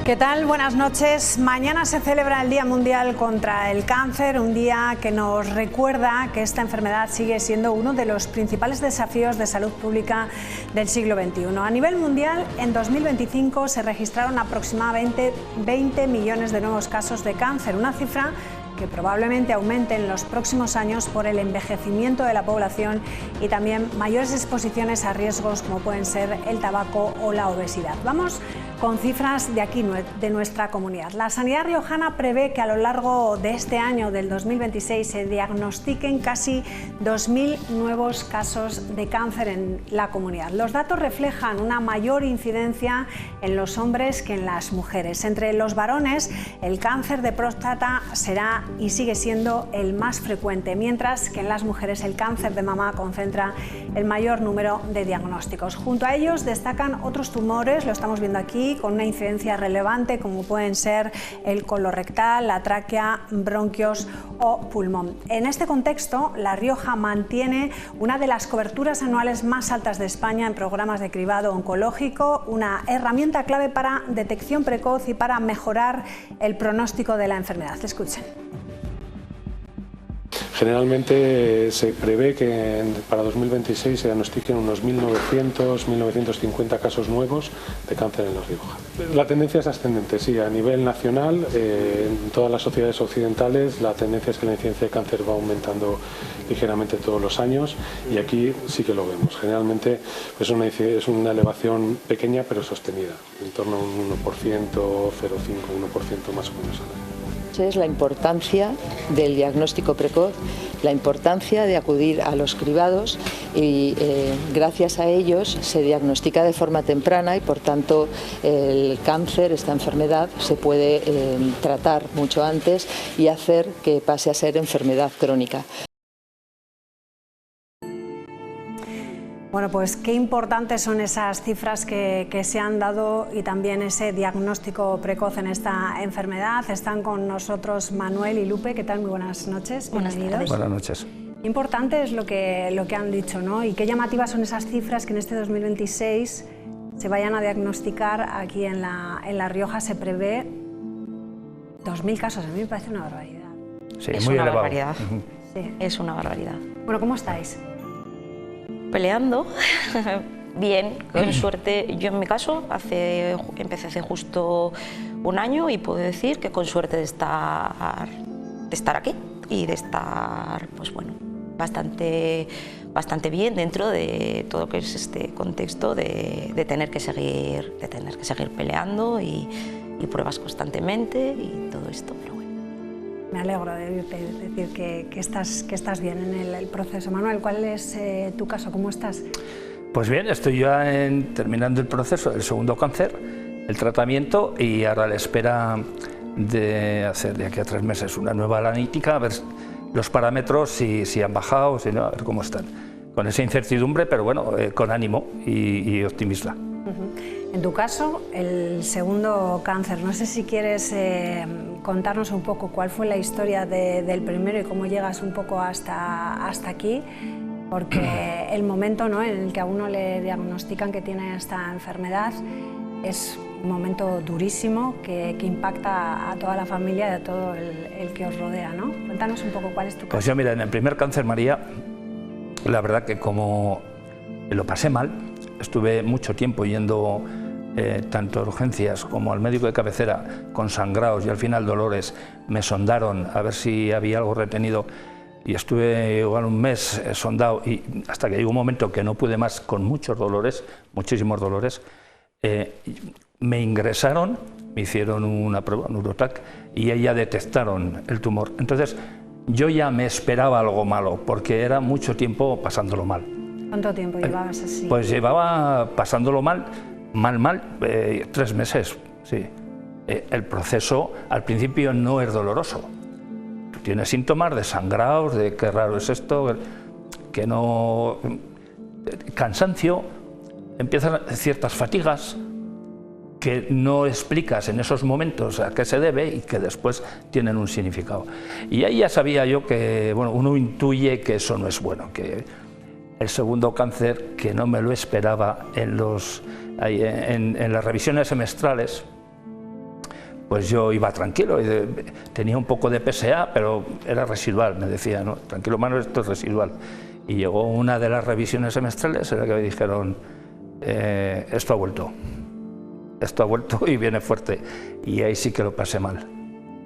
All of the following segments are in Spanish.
¿Qué tal? Buenas noches. Mañana se celebra el Día Mundial contra el Cáncer, un día que nos recuerda que esta enfermedad sigue siendo uno de los principales desafíos de salud pública del siglo XXI. A nivel mundial, en 2025 se registraron aproximadamente 20 millones de nuevos casos de cáncer, una cifra que probablemente aumente en los próximos años por el envejecimiento de la población y también mayores exposiciones a riesgos como pueden ser el tabaco o la obesidad. Vamos con cifras de aquí, de nuestra comunidad. La sanidad riojana prevé que a lo largo de este año, del 2026, se diagnostiquen casi 2.000 nuevos casos de cáncer en la comunidad. Los datos reflejan una mayor incidencia en los hombres que en las mujeres. Entre los varones, el cáncer de próstata será y sigue siendo el más frecuente, mientras que en las mujeres el cáncer de mama concentra el mayor número de diagnósticos. Junto a ellos destacan otros tumores, lo estamos viendo aquí, con una incidencia relevante como pueden ser el colorectal, la tráquea, bronquios o pulmón. En este contexto, La Rioja mantiene una de las coberturas anuales más altas de España en programas de cribado oncológico, una herramienta clave para detección precoz y para mejorar el pronóstico de la enfermedad. Escuchen. Generalmente se prevé que para 2026 se diagnostiquen unos 1.900-1.950 casos nuevos de cáncer en La Rioja. La tendencia es ascendente, sí, a nivel nacional, en todas las sociedades occidentales la tendencia es que la incidencia de cáncer va aumentando ligeramente todos los años y aquí sí que lo vemos. Generalmente pues es una elevación pequeña pero sostenida, en torno a un 1%, 0,5, 1% más o menos al año. Es la importancia del diagnóstico precoz, la importancia de acudir a los cribados y gracias a ellos se diagnostica de forma temprana y por tanto el cáncer, esta enfermedad, se puede tratar mucho antes y hacer que pase a ser enfermedad crónica. Bueno, pues qué importantes son esas cifras que se han dado y también ese diagnóstico precoz en esta enfermedad. Están con nosotros Manuel y Lupe. ¿Qué tal? Muy buenas noches. Bienvenidos. Buenas noches. Importante es lo que han dicho, ¿no? Y qué llamativas son esas cifras que en este 2026 se vayan a diagnosticar aquí en La Rioja. Se prevé 2.000 casos. A mí me parece una barbaridad. Sí, es muy una elevado. Barbaridad. Sí. Es una barbaridad. Bueno, ¿cómo estáis? Peleando, bien, con suerte. Yo en mi caso empecé hace justo un año y puedo decir que con suerte de estar aquí y de estar, pues bueno, bastante bien dentro de todo lo que es este contexto de tener que seguir peleando y pruebas constantemente y todo esto. Pero bueno. Me alegro de decir que estás bien en el proceso. Manuel, ¿cuál es tu caso? ¿Cómo estás? Pues bien, estoy ya terminando el proceso del segundo cáncer, el tratamiento y ahora a la espera de hacer de aquí a 3 meses una nueva analítica, a ver los parámetros si han bajado, si no, a ver cómo están. Con esa incertidumbre, pero bueno, con ánimo y optimista. En tu caso, el segundo cáncer. No sé si quieres contarnos un poco cuál fue la historia del primero y cómo llegas un poco hasta aquí, porque el momento, ¿no?, en el que a uno le diagnostican que tiene esta enfermedad es un momento durísimo que impacta a toda la familia y a todo el que os rodea, ¿no? Cuéntanos un poco cuál es tu caso. Pues yo, mira, en el primer cáncer, María, la verdad que como lo pasé mal, estuve mucho tiempo yendo tanto a urgencias como al médico de cabecera con sangrados y al final dolores, me sondaron a ver si había algo retenido y estuve igual un mes sondado y hasta que llegó un momento que no pude más con muchos dolores, muchísimos dolores, me ingresaron, me hicieron una prueba, un Neurotac, y ahí ya detectaron el tumor. Entonces yo ya me esperaba algo malo porque era mucho tiempo pasándolo mal. ¿Cuánto tiempo llevabas así? Pues llevaba pasándolo mal, 3 meses, sí. El proceso al principio no es doloroso. Tú tienes síntomas de sangrados, de qué raro es esto, que no... cansancio, empiezan ciertas fatigas que no explicas en esos momentos a qué se debe y que después tienen un significado. Y ahí ya sabía yo que, bueno, uno intuye que eso no es bueno, que el segundo cáncer, que no me lo esperaba en las revisiones semestrales, pues yo iba tranquilo, tenía un poco de PSA, pero era residual, me decía, ¿no? Tranquilo, Manuel, esto es residual. Y llegó una de las revisiones semestrales en la que me dijeron, esto ha vuelto y viene fuerte. Y ahí sí que lo pasé mal.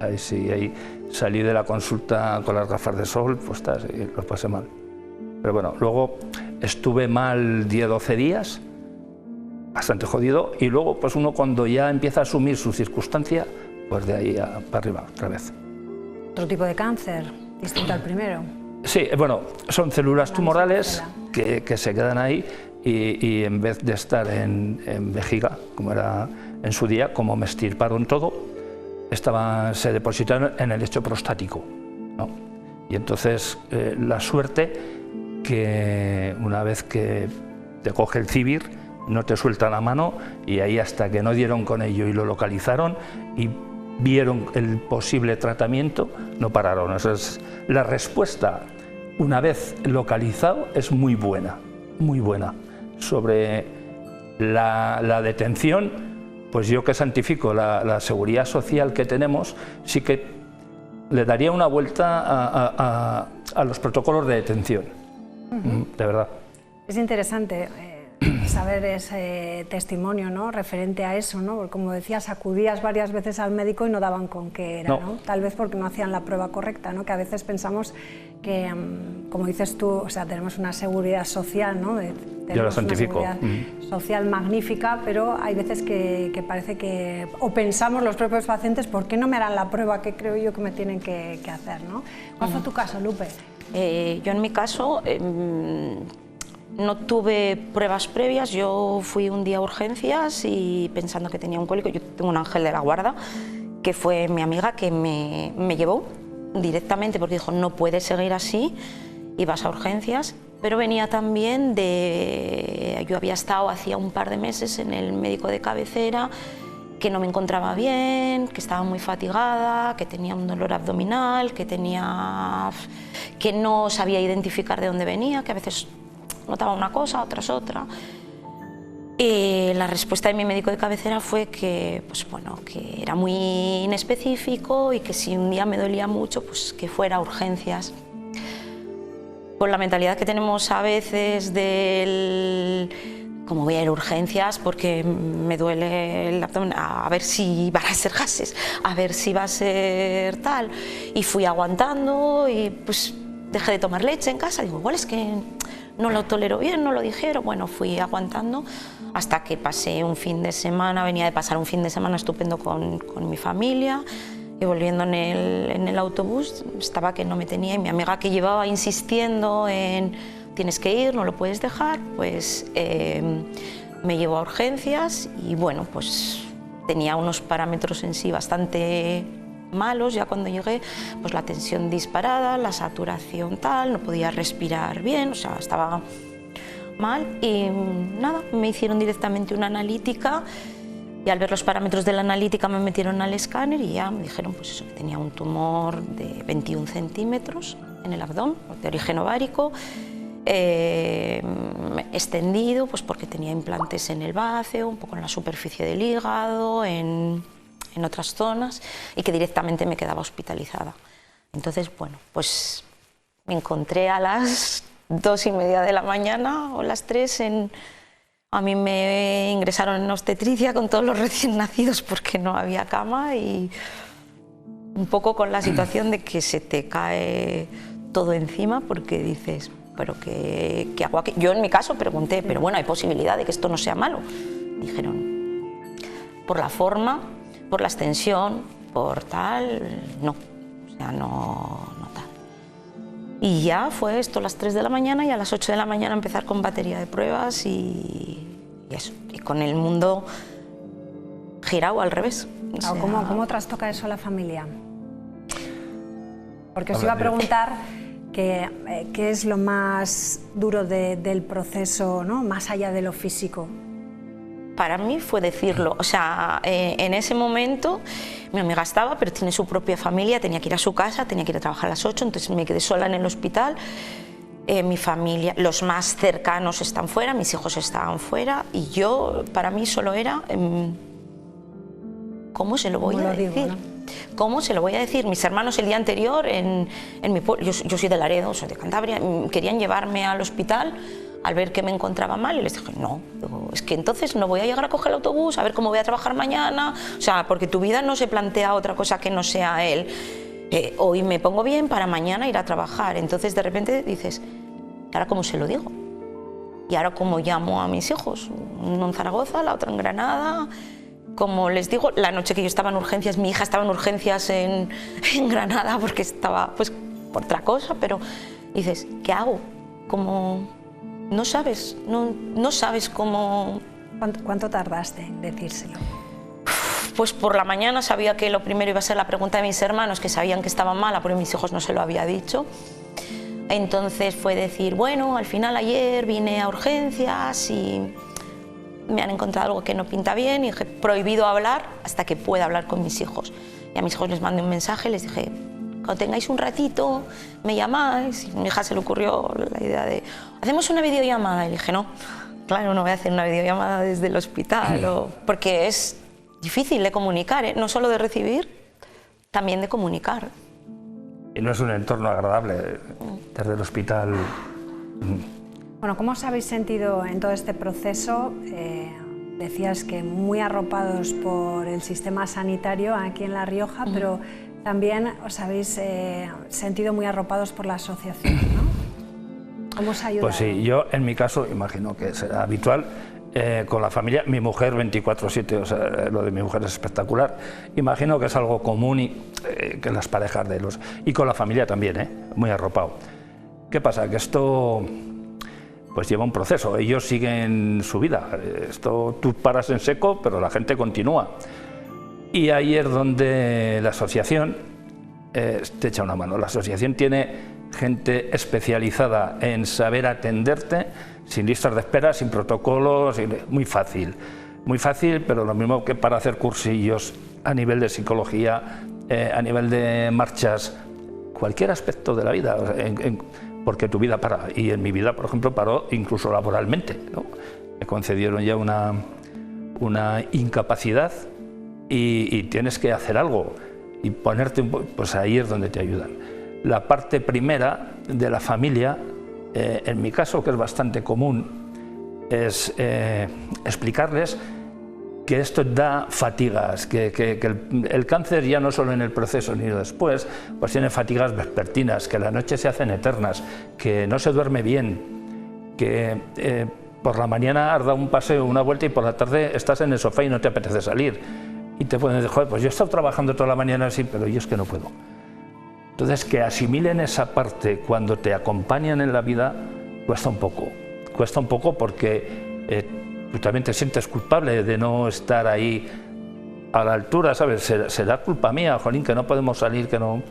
Ahí sí, ahí salí de la consulta con las gafas de sol puestas y lo pasé mal. Pero bueno, luego estuve mal 10-12 días, bastante jodido, y luego pues uno cuando ya empieza a asumir su circunstancia, pues de ahí para arriba otra vez. ¿Otro tipo de cáncer, distinto al primero? Sí, bueno, son células tumorales que se quedan ahí y en vez de estar en vejiga, como era en su día, como me extirparon todo, se depositaron en el lecho prostático, ¿no? Y entonces la suerte que una vez que te coge el CIVIR no te suelta la mano, y ahí hasta que no dieron con ello y lo localizaron y vieron el posible tratamiento, no pararon. Esa es la respuesta, una vez localizado, es muy buena, muy buena. Sobre la detención, pues yo que santifico la seguridad social que tenemos, sí que le daría una vuelta a los protocolos de detención, de verdad. Es interesante saber ese testimonio, ¿no?, referente a eso, ¿no? Porque como decías, acudías varias veces al médico y no daban con qué era, ¿no? Tal vez porque no hacían la prueba correcta, ¿no? Que a veces pensamos que, como dices tú, o sea, tenemos una seguridad social, ¿no? Yo la santifico. Una seguridad social magnífica, pero hay veces que parece que, o pensamos los propios pacientes, ¿por qué no me harán la prueba que creo yo que me tienen que hacer, ¿no? ¿Cuál fue tu caso, Lupe? Yo en mi caso no tuve pruebas previas. Yo fui un día a urgencias y pensando que tenía un cólico. Yo tengo un ángel de la guarda que fue mi amiga que me llevó directamente porque dijo, no puedes seguir así, y vas a urgencias. Pero venía también yo había estado hacía un par de meses en el médico de cabecera, que no me encontraba bien, que estaba muy fatigada, que tenía un dolor abdominal, que no sabía identificar de dónde venía, que a veces notaba una cosa, otras otra. Y la respuesta de mi médico de cabecera fue que, pues bueno, que era muy inespecífico y que si un día me dolía mucho, pues que fuera a urgencias. Con la mentalidad que tenemos a veces como voy a ir a urgencias porque me duele el abdomen, a ver si van a ser gases, a ver si va a ser tal. Y fui aguantando y pues dejé de tomar leche en casa. Digo, igual es que no lo tolero bien, no lo dijeron. Bueno, fui aguantando hasta que pasé un fin de semana, venía de pasar un fin de semana estupendo con mi familia, y volviendo en el autobús estaba que no me tenía, y mi amiga, que llevaba insistiendo en tienes que ir, no lo puedes dejar, pues me llevó a urgencias y bueno, pues tenía unos parámetros en sí bastante malos. Ya cuando llegué, pues la tensión disparada, la saturación tal, no podía respirar bien, o sea, estaba mal. Y nada, me hicieron directamente una analítica y al ver los parámetros de la analítica me metieron al escáner y ya me dijeron pues eso, que tenía un tumor de 21 centímetros en el abdomen, de origen ovárico, extendido, pues porque tenía implantes en el váceo, un poco en la superficie del hígado, en otras zonas, y que directamente me quedaba hospitalizada. Entonces, bueno, pues me encontré a las 2:30 de la mañana o las 3 a mí me ingresaron en obstetricia con todos los recién nacidos porque no había cama, y un poco con la situación de que se te cae todo encima porque dices, pero ¿qué hago aquí? Yo en mi caso pregunté, pero bueno, ¿hay posibilidad de que esto no sea malo? Dijeron, por la forma, por la extensión, por tal, no, o sea, no tal. Y ya fue esto a las 3 de la mañana y a las 8 de la mañana empezar con batería de pruebas y eso, y con el mundo girado al revés. O sea, ¿Cómo trastoca eso a la familia? Porque os iba a preguntar qué es lo más duro del proceso, ¿no?, más allá de lo físico. Para mí fue decirlo, o sea, en ese momento mi amiga estaba, pero tiene su propia familia, tenía que ir a su casa, tenía que ir a trabajar a las 8, entonces me quedé sola en el hospital. Mi familia, los más cercanos están fuera, mis hijos estaban fuera, y yo, para mí solo era ¿cómo se lo voy a decir? ¿No? ¿Cómo se lo voy a decir? Mis hermanos el día anterior en mi pueblo, yo soy de Laredo, soy de Cantabria, querían llevarme al hospital al ver que me encontraba mal y les dije, no, es que entonces no voy a llegar a coger el autobús, a ver cómo voy a trabajar mañana, o sea, porque tu vida no se plantea otra cosa que no sea él. Hoy me pongo bien para mañana ir a trabajar, entonces de repente dices, ¿y ahora cómo se lo digo? ¿Y ahora cómo llamo a mis hijos? Uno en Zaragoza, la otra en Granada. Como les digo, la noche que yo estaba en urgencias, mi hija estaba en urgencias en Granada porque estaba pues por otra cosa, pero dices, ¿qué hago? Como no sabes, no sabes cómo... ¿Cuánto tardaste en decírselo? Pues por la mañana sabía que lo primero iba a ser la pregunta de mis hermanos, que sabían que estaba mala, porque mis hijos no se lo había dicho. Entonces fue decir, bueno, al final ayer vine a urgencias y me han encontrado algo que no pinta bien y dije, prohibido hablar hasta que pueda hablar con mis hijos. Y a mis hijos les mandé un mensaje, les dije, cuando tengáis un ratito, me llamáis. Y a mi hija se le ocurrió la idea de, hacemos una videollamada. Y le dije, no, claro, no voy a hacer una videollamada desde el hospital, porque es difícil de comunicar, no solo de recibir, también de comunicar. Y no es un entorno agradable desde el hospital. Bueno, ¿cómo os habéis sentido en todo este proceso? Decías que muy arropados por el sistema sanitario aquí en La Rioja, pero también os habéis sentido muy arropados por la asociación, ¿no? ¿Cómo os ha ayudado? Pues sí, yo en mi caso, imagino que será habitual, con la familia, mi mujer 24/7, o sea, lo de mi mujer es espectacular. Imagino que es algo común que las parejas de los... Y con la familia también, muy arropado. ¿Qué pasa? Que esto pues lleva un proceso, ellos siguen su vida. Esto tú paras en seco, pero la gente continúa. Y ahí es donde la asociación te echa una mano. La asociación tiene gente especializada en saber atenderte, sin listas de espera, sin protocolos, muy fácil, pero lo mismo que para hacer cursillos a nivel de psicología, a nivel de marchas, cualquier aspecto de la vida, porque tu vida para, y en mi vida, por ejemplo, paró incluso laboralmente, ¿no? Me concedieron ya una incapacidad y tienes que hacer algo y ponerte, pues ahí es donde te ayudan. La parte primera de la familia, en mi caso, que es bastante común, es explicarles que esto da fatigas, que el cáncer ya no solo en el proceso ni después, pues tiene fatigas vespertinas, que la noche se hacen eternas, que no se duerme bien, que por la mañana has dado un paseo, una vuelta y por la tarde estás en el sofá y no te apetece salir. Y te pueden decir, joder, pues yo he estado trabajando toda la mañana así, pero yo es que no puedo. Entonces, que asimilen esa parte cuando te acompañan en la vida cuesta un poco porque tú también te sientes culpable de no estar ahí a la altura, ¿sabes? Será culpa mía, jolín, que no podemos salir, que no...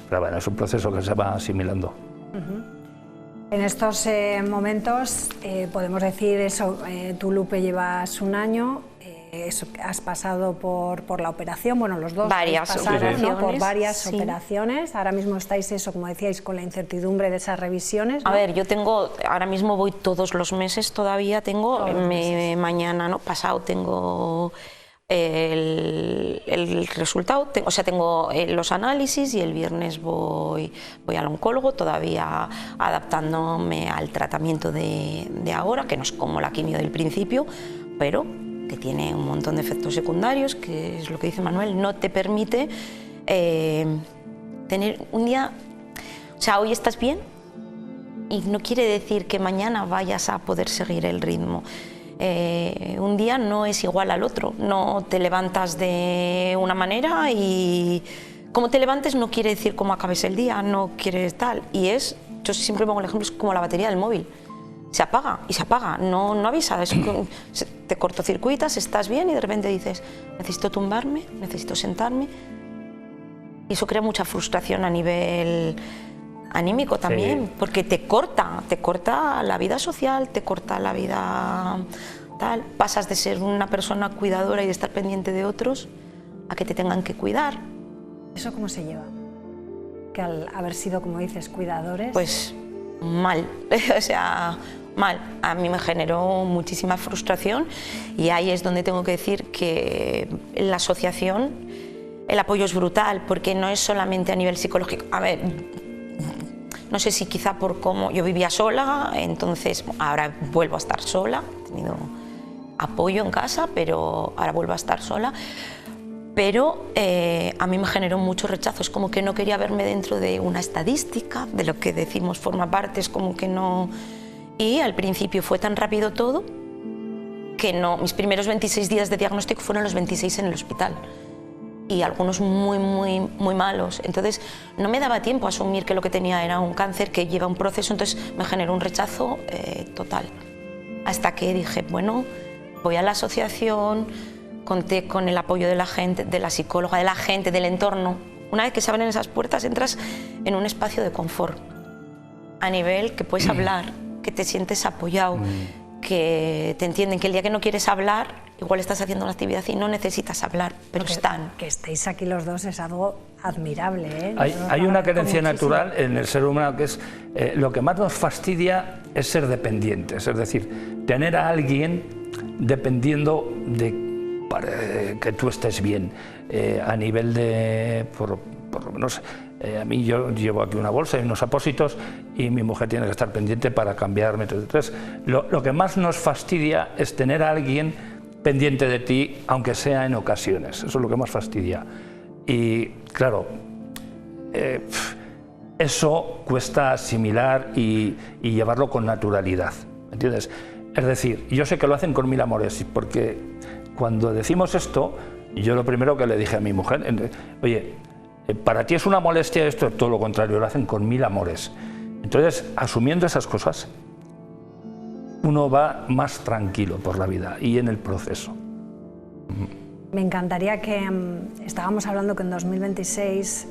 Pero bueno, es un proceso que se va asimilando. En estos momentos podemos decir eso, tú, Lupe, llevas un año, has pasado por la operación, bueno, los dos pasaron, ¿no? Por varias operaciones. Ahora mismo estáis, eso, como decíais, con la incertidumbre de esas revisiones, ¿no? A ver, yo tengo, ahora mismo voy todos los meses todavía, tengo, mañana, ¿no? Pasado tengo el resultado, o sea, tengo los análisis y el viernes voy al oncólogo, todavía adaptándome al tratamiento de ahora, que no es como la quimio del principio, pero que tiene un montón de efectos secundarios, que es lo que dice Manuel, no te permite tener un día, o sea, hoy estás bien y no quiere decir que mañana vayas a poder seguir el ritmo. Un día no es igual al otro, no te levantas de una manera y como te levantes no quiere decir cómo acabes el día, no quieres tal, y yo siempre pongo el ejemplo, es como la batería del móvil. Se apaga y se apaga, no avisa, te cortocircuitas, estás bien y de repente dices, necesito tumbarme, necesito sentarme. Y eso crea mucha frustración a nivel anímico también, sí, porque te corta la vida social, te corta la vida tal. Pasas de ser una persona cuidadora y de estar pendiente de otros a que te tengan que cuidar. ¿Eso cómo se lleva? Que al haber sido, como dices, cuidadores... Pues mal, o sea, mal. A mí me generó muchísima frustración y ahí es donde tengo que decir que la asociación, el apoyo es brutal, porque no es solamente a nivel psicológico. A ver, no sé si quizá por cómo yo vivía sola, entonces ahora vuelvo a estar sola, he tenido apoyo en casa, pero ahora vuelvo a estar sola. Pero a mí me generó mucho rechazo, es como que no quería verme dentro de una estadística, de lo que decimos forma parte, es como que no... Y al principio fue tan rápido todo que no, mis primeros 26 días de diagnóstico fueron los 26 en el hospital y algunos muy malos. Entonces no me daba tiempo a asumir que lo que tenía era un cáncer que lleva un proceso, entonces me generó un rechazo total. Hasta que dije, bueno, voy a la asociación, conté con el apoyo de la gente, de la psicóloga, de la gente, del entorno. Una vez que se abren esas puertas entras en un espacio de confort, a nivel que puedes hablar, que te sientes apoyado, que te entienden, que el día que no quieres hablar, igual estás haciendo una actividad y no necesitas hablar, pero están. Que estéis aquí los dos es algo admirable, ¿eh? Hay una carencia natural en el ser humano que es lo que más nos fastidia es ser dependientes, es decir, tener a alguien dependiendo de que tú estés bien, a nivel de, por lo menos, a mí yo llevo aquí una bolsa y unos apósitos y mi mujer tiene que estar pendiente para cambiarme. Entonces, lo que más nos fastidia es tener a alguien pendiente de ti, aunque sea en ocasiones. Eso es lo que más fastidia. Y claro, eso cuesta asimilar y llevarlo con naturalidad, ¿entiendes? Es decir, yo sé que lo hacen con mil amores, porque cuando decimos esto, yo lo primero que le dije a mi mujer, oye, para ti es una molestia esto, es todo lo contrario, lo hacen con mil amores. Entonces, asumiendo esas cosas, uno va más tranquilo por la vida y en el proceso. Me encantaría que estábamos hablando que en 2026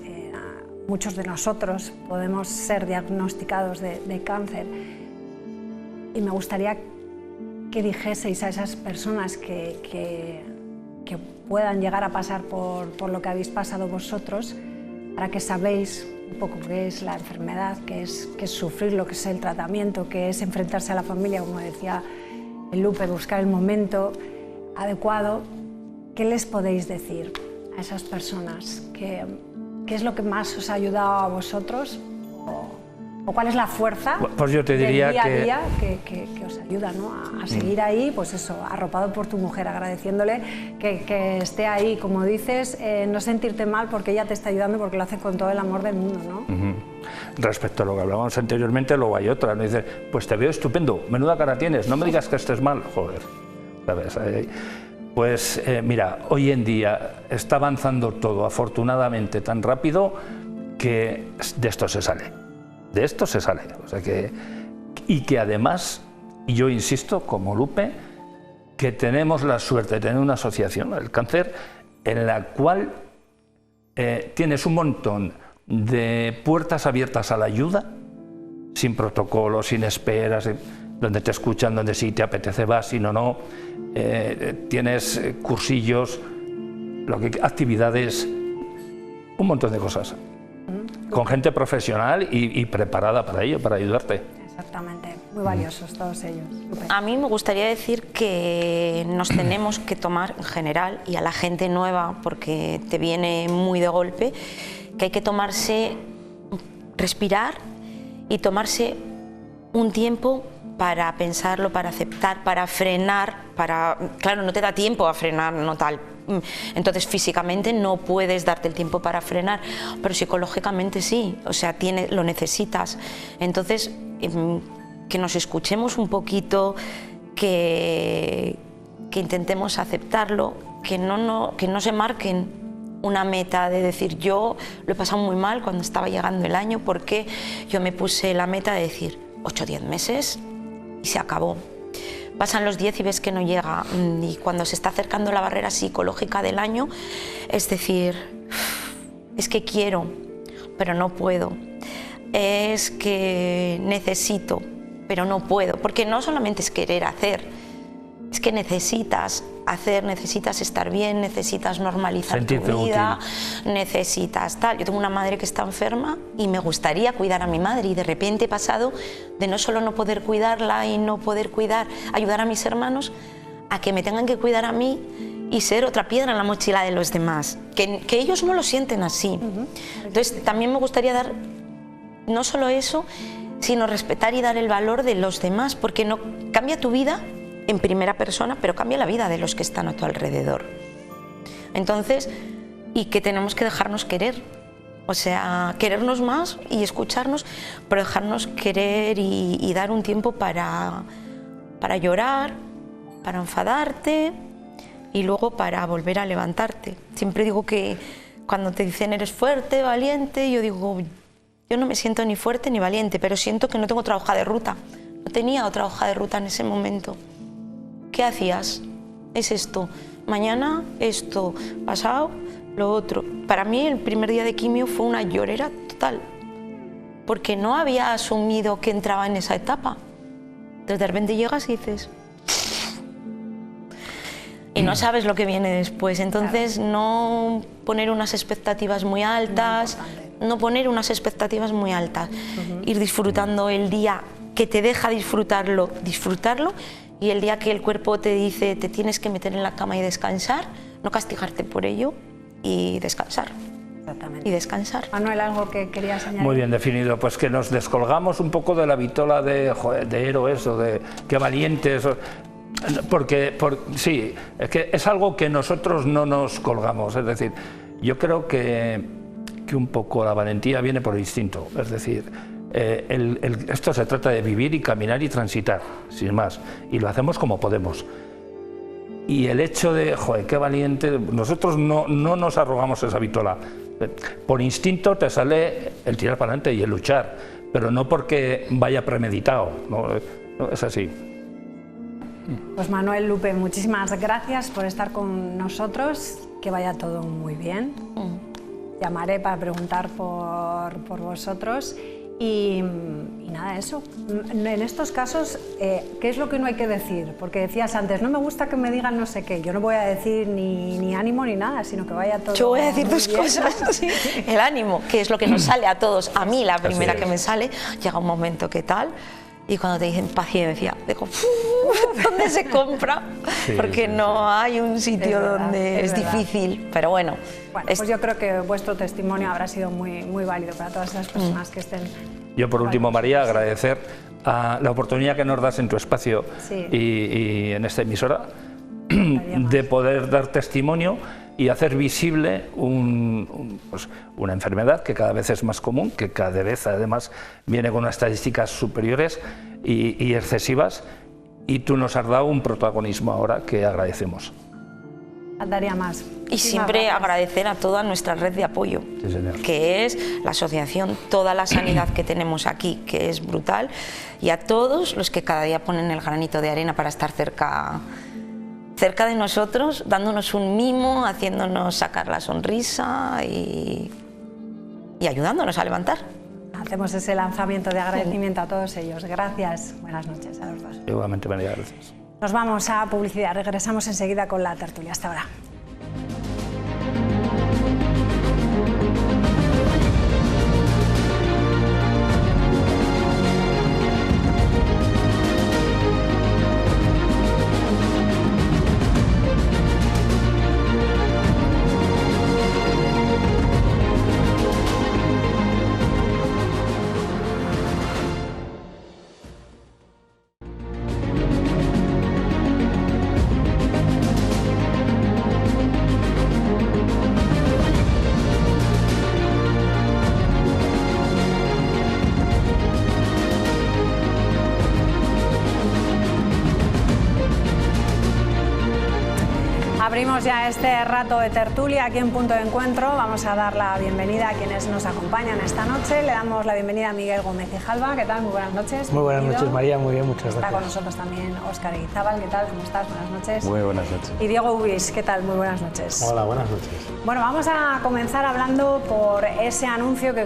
muchos de nosotros podemos ser diagnosticados de cáncer y me gustaría que dijeseis a esas personas que puedan llegar a pasar por lo que habéis pasado vosotros, para que sabéis un poco qué es la enfermedad, qué es sufrir, lo que es el tratamiento, qué es enfrentarse a la familia, como decía el Lupe, buscar el momento adecuado. ¿Qué les podéis decir a esas personas? ¿Qué es lo que más os ha ayudado a vosotros? ¿O cuál es la fuerza pues yo te diría del día a día que os ayuda, ¿no? a seguir ahí, pues eso, arropado por tu mujer, agradeciéndole que esté ahí, como dices, no sentirte mal porque ella te está ayudando, porque lo hace con todo el amor del mundo, ¿no? Respecto a lo que hablábamos anteriormente, luego hay otra, ¿no? Dice, pues te veo estupendo, menuda cara tienes, no me digas que estés mal, joder, ¿sabes? Pues mira, hoy en día está avanzando todo, afortunadamente, tan rápido que de esto se sale. De esto se sale, o sea y que además, y yo insisto, como Lupe, que tenemos la suerte de tener una asociación, el cáncer, en la cual tienes un montón de puertas abiertas a la ayuda, sin protocolos, sin esperas, donde te escuchan, donde sí te apetece vas, si no, tienes cursillos, actividades, un montón de cosas. Con gente profesional y preparada para ello, para ayudarte. Exactamente, muy valiosos todos ellos. A mí me gustaría decir que nos tenemos que tomar en general, y a la gente nueva, porque te viene muy de golpe, que hay que tomarse, respirar y tomarse un tiempo para pensarlo, para aceptar, para frenar, claro, no te da tiempo a frenar, no tal. Entonces físicamente no puedes darte el tiempo para frenar, pero psicológicamente sí, o sea, lo necesitas. Entonces, que nos escuchemos un poquito, que intentemos aceptarlo, que no se marquen una meta de decir yo lo he pasado muy mal cuando estaba llegando el año, porque yo me puse la meta de decir 8 o 10 meses y se acabó. Pasan los 10 y ves que no llega, y cuando se está acercando la barrera psicológica del año, es decir, es que quiero, pero no puedo, es que necesito, pero no puedo, porque no solamente es querer hacer, es que necesitas hacer, necesitas estar bien, necesitas normalizar tu vida, necesitas tal. Yo tengo una madre que está enferma y me gustaría cuidar a mi madre y de repente he pasado de no solo no poder cuidarla y no poder ayudar a mis hermanos, a que me tengan que cuidar a mí y ser otra piedra en la mochila de los demás, que ellos no lo sienten así. Entonces también me gustaría dar no solo eso, sino respetar y dar el valor de los demás, porque no cambia tu vida en primera persona, pero cambia la vida de los que están a tu alrededor. Entonces, y que tenemos que dejarnos querer, o sea, querernos más y escucharnos, pero dejarnos querer y dar un tiempo para llorar, para enfadarte y luego para volver a levantarte. Siempre digo que cuando te dicen eres fuerte, valiente, yo digo, yo no me siento ni fuerte ni valiente, pero siento que no tengo otra hoja de ruta. No tenía otra hoja de ruta en ese momento. ¿Qué hacías? Es esto. Mañana esto. Pasado lo otro. Para mí el primer día de quimio fue una llorera total, porque no había asumido que entraba en esa etapa. Entonces de repente llegas y dices... Y no sabes lo que viene después. Entonces no poner unas expectativas muy altas, no poner unas expectativas muy altas. Ir disfrutando el día que te deja disfrutarlo, y el día que el cuerpo te dice te tienes que meter en la cama y descansar, no castigarte por ello y descansar. Exactamente. Y descansar. Manuel, ¿algo que querías añadir? Muy bien definido, pues que nos descolgamos un poco de la vitola de héroes o de qué valientes, porque sí, es que es algo que nosotros no nos colgamos, es decir, yo creo que un poco la valentía viene por instinto, es decir, esto se trata de vivir y caminar y transitar, sin más, y lo hacemos como podemos. Y el hecho de, joder, qué valiente, nosotros no nos arrogamos esa vitola. Por instinto te sale el tirar para adelante y el luchar, pero no porque vaya premeditado, no es así. Pues Manuel, Lupe, muchísimas gracias por estar con nosotros, que vaya todo muy bien. Llamaré para preguntar por vosotros. Y nada, eso. En estos casos, ¿qué es lo que no hay que decir? Porque decías antes, no me gusta que me digan no sé qué. Yo no voy a decir ni ánimo ni nada, sino que vaya todo. Yo voy a decir dos bien. cosas. Sí. El ánimo, que es lo que nos sale a todos. A mí la primera que me sale, llega un momento que tal, y cuando te dicen paciencia, digo, ¿dónde se compra? Porque no hay un sitio donde es difícil, pero bueno. Bueno, pues yo creo que vuestro testimonio habrá sido muy válido para todas esas personas que estén... Yo por último, María, agradecer a la oportunidad que nos das en tu espacio y en esta emisora de poder dar testimonio y hacer visible una enfermedad que cada vez es más común, que cada vez además viene con unas estadísticas superiores y excesivas, y tú nos has dado un protagonismo ahora que agradecemos. Daría más. Y siempre agradecer a toda nuestra red de apoyo, que es la asociación, toda la sanidad que tenemos aquí, que es brutal, y a todos los que cada día ponen el granito de arena para estar cerca de nosotros, dándonos un mimo, haciéndonos sacar la sonrisa y ayudándonos a levantar. Hacemos ese lanzamiento de agradecimiento a todos ellos. Gracias. Buenas noches a los dos. Igualmente, María, gracias. Nos vamos a publicidad. Regresamos enseguida con la tertulia. Hasta ahora. Abrimos ya este rato de tertulia aquí en Punto de Encuentro. Vamos a dar la bienvenida a quienes nos acompañan esta noche. Le damos la bienvenida a Miguel Gómez y Jalva. ¿Qué tal? Muy buenas noches. Muy buenas noches, María. Muy bien, muchas gracias. Está con nosotros también Óscar Eguizábal. ¿Qué tal? ¿Cómo estás? Buenas noches. Muy buenas noches. Y Diego Ubis. ¿Qué tal? Muy buenas noches. Hola, buenas noches. Bueno, vamos a comenzar hablando por ese anuncio que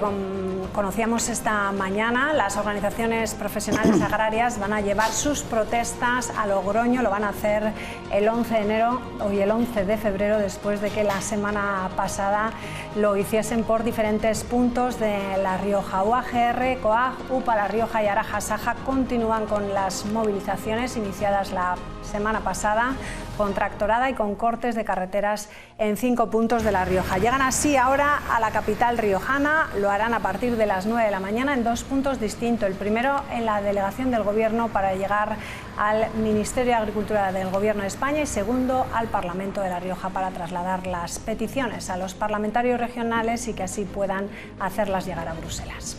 conocíamos esta mañana, las organizaciones profesionales agrarias van a llevar sus protestas a Logroño, lo van a hacer el 11 de enero y el 11 de febrero, después de que la semana pasada lo hiciesen por diferentes puntos de La Rioja. UAGR, COAG, UPA La Rioja y Araja Saja continúan con las movilizaciones iniciadas la semana pasada, con tractorada y con cortes de carreteras en 5 puntos de La Rioja. Llegan así ahora a la capital riojana, lo harán a partir de las 9 de la mañana en 2 puntos distintos. El primero en la delegación del Gobierno para llegar al Ministerio de Agricultura del Gobierno de España y segundo al Parlamento de La Rioja para trasladar las peticiones a los parlamentarios regionales y que así puedan hacerlas llegar a Bruselas.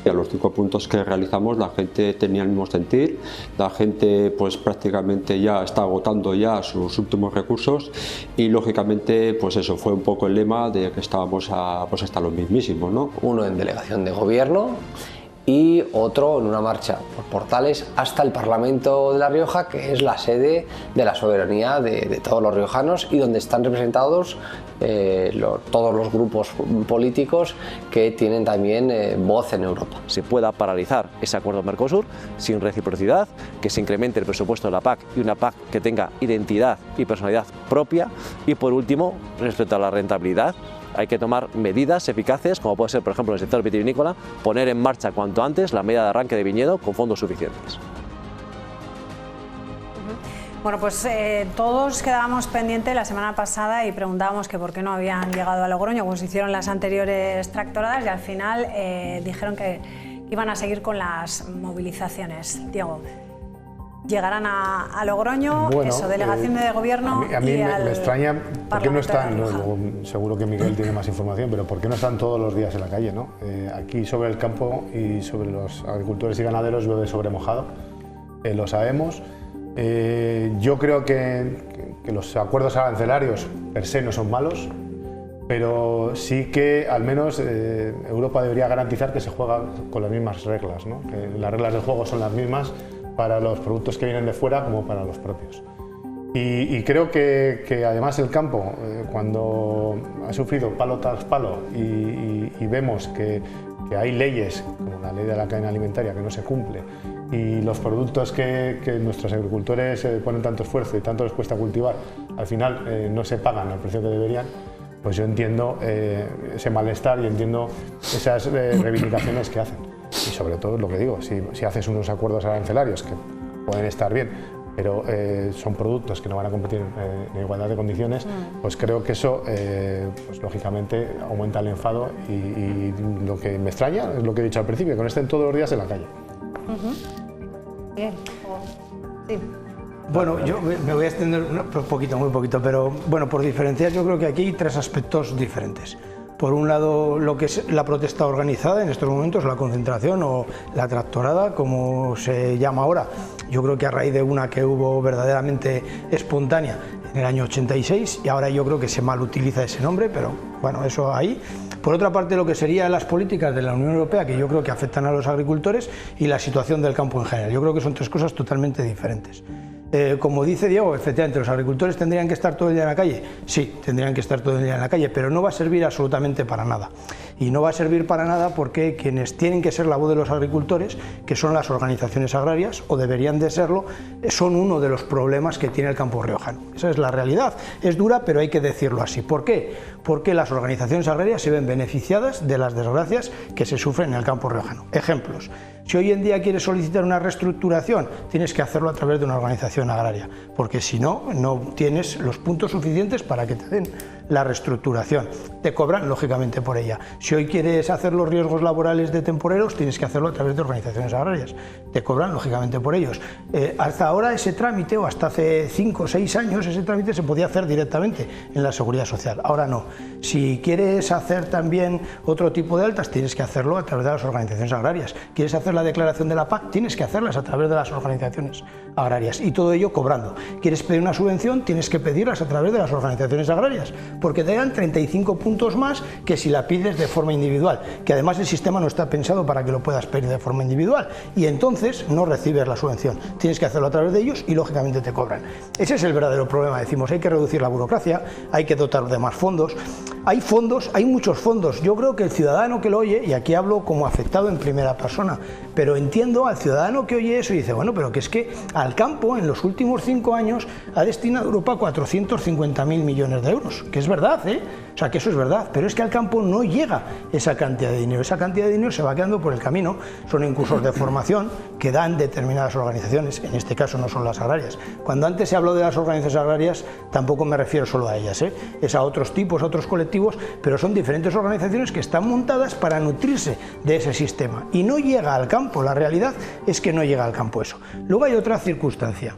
A los 5 puntos que realizamos la gente tenía el mismo sentir, la gente pues prácticamente ya está agotando ya sus últimos recursos y lógicamente pues eso fue un poco el lema de que estábamos pues hasta los mismísimos, ¿no? Uno en delegación de gobierno y otro en una marcha por Portales hasta el Parlamento de La Rioja, que es la sede de la soberanía de todos los riojanos y donde están representados todos los grupos políticos que tienen también voz en Europa. Se pueda paralizar ese acuerdo Mercosur sin reciprocidad, que se incremente el presupuesto de la PAC y una PAC que tenga identidad y personalidad propia y por último, respecto a la rentabilidad, hay que tomar medidas eficaces, como puede ser, por ejemplo, en el sector vitivinícola, poner en marcha cuanto antes la medida de arranque de viñedo con fondos suficientes. Bueno, pues todos quedábamos pendientes la semana pasada y preguntábamos que por qué no habían llegado a Logroño, como se hicieron las anteriores tractoradas, y al final dijeron que iban a seguir con las movilizaciones. Diego, llegarán a Logroño, bueno, eso, delegación de gobierno. A mí me extraña por qué no están, luego, seguro que Miguel tiene más información, pero por qué no están todos los días en la calle, ¿no? Aquí sobre el campo y sobre los agricultores y ganaderos llueve sobre mojado, lo sabemos. Yo creo que los acuerdos arancelarios per se no son malos, pero sí que al menos Europa debería garantizar que se juega con las mismas reglas, ¿no? Que las reglas del juego son las mismas para los productos que vienen de fuera como para los propios. Y creo que además el campo, cuando ha sufrido palo tras palo y vemos que hay leyes, como la ley de la cadena alimentaria, que no se cumple, y los productos que nuestros agricultores ponen tanto esfuerzo y tanto les cuesta cultivar, al final no se pagan al precio que deberían, pues yo entiendo ese malestar y entiendo esas reivindicaciones que hacen. Y sobre todo lo que digo, si haces unos acuerdos arancelarios que pueden estar bien, pero son productos que no van a competir en igualdad de condiciones, pues creo que eso, pues lógicamente, aumenta el enfado y lo que me extraña es lo que he dicho al principio, que no estén todos los días en la calle. Bien. Sí. Bueno, yo me voy a extender muy poquito, pero bueno, por diferenciar yo creo que aquí hay 3 aspectos diferentes. Por un lado, lo que es la protesta organizada en estos momentos, la concentración o la tractorada, como se llama ahora. Yo creo que a raíz de una que hubo verdaderamente espontánea en el año 86, y ahora yo creo que se mal utiliza ese nombre, pero bueno, eso ahí. Por otra parte, lo que serían las políticas de la Unión Europea, que yo creo que afectan a los agricultores, y la situación del campo en general. Yo creo que son 3 cosas totalmente diferentes. Como dice Diego, efectivamente, ¿los agricultores tendrían que estar todo el día en la calle? Sí, tendrían que estar todo el día en la calle, pero no va a servir absolutamente para nada. Y no va a servir para nada porque quienes tienen que ser la voz de los agricultores, que son las organizaciones agrarias, o deberían de serlo, son uno de los problemas que tiene el campo riojano. Esa es la realidad. Es dura, pero hay que decirlo así. ¿Por qué? Porque las organizaciones agrarias se ven beneficiadas de las desgracias que se sufren en el campo riojano. Ejemplos. Si hoy en día quieres solicitar una reestructuración, tienes que hacerlo a través de una organización agraria, porque si no, no tienes los puntos suficientes para que te den la reestructuración. Te cobran, lógicamente, por ella. Si hoy quieres hacer los riesgos laborales de temporeros, tienes que hacerlo a través de organizaciones agrarias. Te cobran, lógicamente, por ellos. Hasta ahora ese trámite, o hasta hace 5 o 6 años, ese trámite se podía hacer directamente en la Seguridad Social. Ahora no. Si quieres hacer también otro tipo de altas, tienes que hacerlo a través de las organizaciones agrarias. ¿Quieres hacer la declaración de la PAC? Tienes que hacerlas a través de las organizaciones agrarias, y todo ello cobrando. ¿Quieres pedir una subvención? Tienes que pedirlas a través de las organizaciones agrarias, porque te dan 35 puntos más que si la pides de forma individual, que además el sistema no está pensado para que lo puedas pedir de forma individual, y entonces no recibes la subvención. Tienes que hacerlo a través de ellos y lógicamente te cobran. Ese es el verdadero problema. Decimos, hay que reducir la burocracia, hay que dotar de más fondos. hay fondos, hay muchos fondos. Yo creo que el ciudadano que lo oye, y aquí hablo como afectado en primera persona, pero entiendo al ciudadano que oye eso y dice, bueno, pero que es que al campo en los últimos 5 años ha destinado Europa 450.000 millones de euros, que es verdad, o sea, que eso es verdad, pero es que al campo no llega esa cantidad de dinero. Esa cantidad de dinero se va quedando por el camino. Son en cursos de formación que dan determinadas organizaciones, en este caso no son las agrarias. Cuando antes se habló de las organizaciones agrarias, tampoco me refiero solo a ellas, es a otros tipos, a otros colectivos, pero son diferentes organizaciones que están montadas para nutrirse de ese sistema. Y no llega al campo, la realidad es que no llega al campo eso. Luego hay otra circunstancia.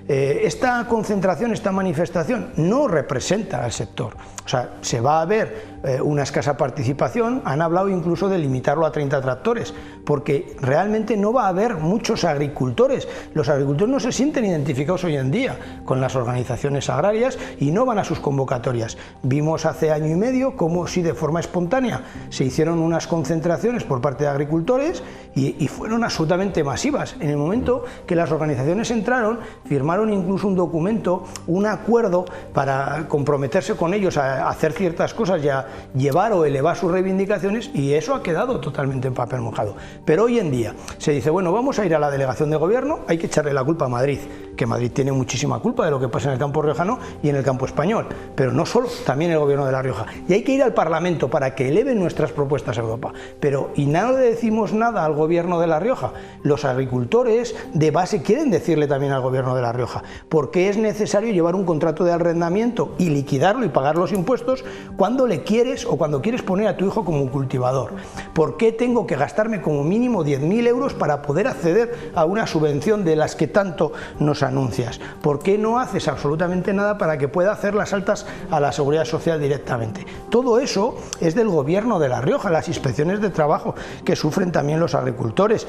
Esta concentración, esta manifestación no representa al sector, o sea, se va a ver una escasa participación. Han hablado incluso de limitarlo a 30 tractores, porque realmente no va a haber muchos agricultores. Los agricultores no se sienten identificados hoy en día con las organizaciones agrarias y no van a sus convocatorias. Vimos hace año y medio cómo sí de forma espontánea se hicieron unas concentraciones por parte de agricultores y fueron absolutamente masivas. En el momento que las organizaciones entraron, firmaron incluso un documento, un acuerdo para comprometerse con ellos a hacer ciertas cosas y a llevar o elevar sus reivindicaciones, y eso ha quedado totalmente en papel mojado. Pero hoy en día se dice, bueno, vamos a ir a la delegación de gobierno, hay que echarle la culpa a Madrid, que Madrid tiene muchísima culpa de lo que pasa en el campo riojano y en el campo español, pero no solo, también el gobierno de La Rioja, y hay que ir al Parlamento para que eleven nuestras propuestas a Europa. Pero y no le decimos nada al gobierno de La Rioja. Los agricultores de base quieren decirle también al gobierno de La Rioja por qué es necesario llevar un contrato de arrendamiento y liquidarlo y pagar los impuestos cuando le quieres o cuando quieres poner a tu hijo como un cultivador. ¿Por qué tengo que gastarme como mínimo 10.000 euros para poder acceder a una subvención de las que tanto nos anuncias? ¿Por qué no haces absolutamente nada para que pueda hacer las altas a la Seguridad Social directamente? Todo eso es del gobierno de La Rioja, las inspecciones de trabajo que sufren también los agricultores,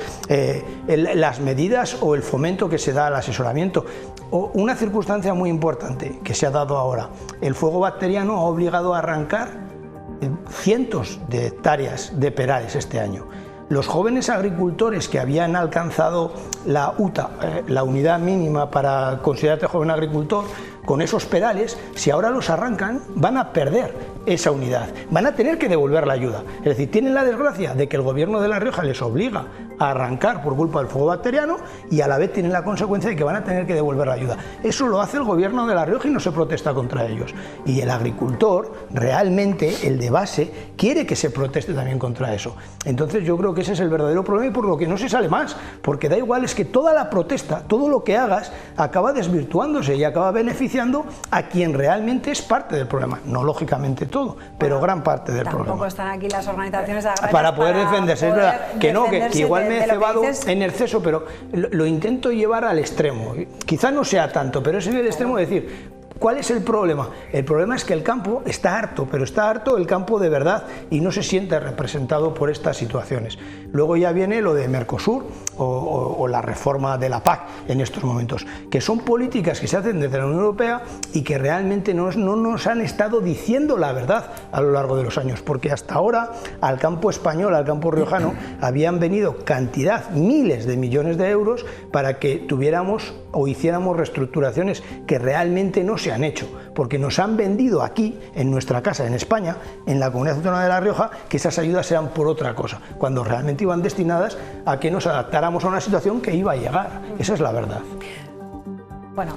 las medidas o el fomento que se da al asesoramiento. O una circunstancia muy importante que se ha dado ahora, el fuego bacteriano ha obligado a arrancar cientos de hectáreas de perales este año. Los jóvenes agricultores que habían alcanzado la UTA, la unidad mínima para considerarte joven agricultor, con esos perales, si ahora los arrancan, van a perder esa unidad, van a tener que devolver la ayuda. Es decir, tienen la desgracia de que el gobierno de La Rioja les obliga a arrancar por culpa del fuego bacteriano y a la vez tienen la consecuencia de que van a tener que devolver la ayuda. Eso lo hace el gobierno de La Rioja y no se protesta contra ellos. Y el agricultor, realmente, el de base, quiere que se proteste también contra eso. Entonces yo creo que ese es el verdadero problema y por lo que no se sale más, porque da igual, es que toda la protesta, todo lo que hagas, acaba desvirtuándose y acaba beneficiando a quien realmente es parte del problema. No lógicamente todo, pero gran parte del problema. Tampoco están aquí las organizaciones agrarias para poder defenderse. Es verdad que no, que igual me he cebado en exceso, pero lo intento llevar al extremo. Quizá no sea tanto, pero es en el extremo de decir, ¿cuál es el problema? El problema es que el campo está harto, pero está harto el campo de verdad y no se siente representado por estas situaciones. Luego ya viene lo de Mercosur o la reforma de la PAC en estos momentos, que son políticas que se hacen desde la Unión Europea y que realmente no nos han estado diciendo la verdad a lo largo de los años, porque hasta ahora al campo español, al campo riojano, habían venido cantidad, miles de millones de euros para que tuviéramos o hiciéramos reestructuraciones que realmente no se han hecho, porque nos han vendido aquí, en nuestra casa, en España, en la Comunidad Autónoma de La Rioja, que esas ayudas eran por otra cosa, cuando realmente iban destinadas a que nos adaptáramos a una situación que iba a llegar. Esa es la verdad. Bueno,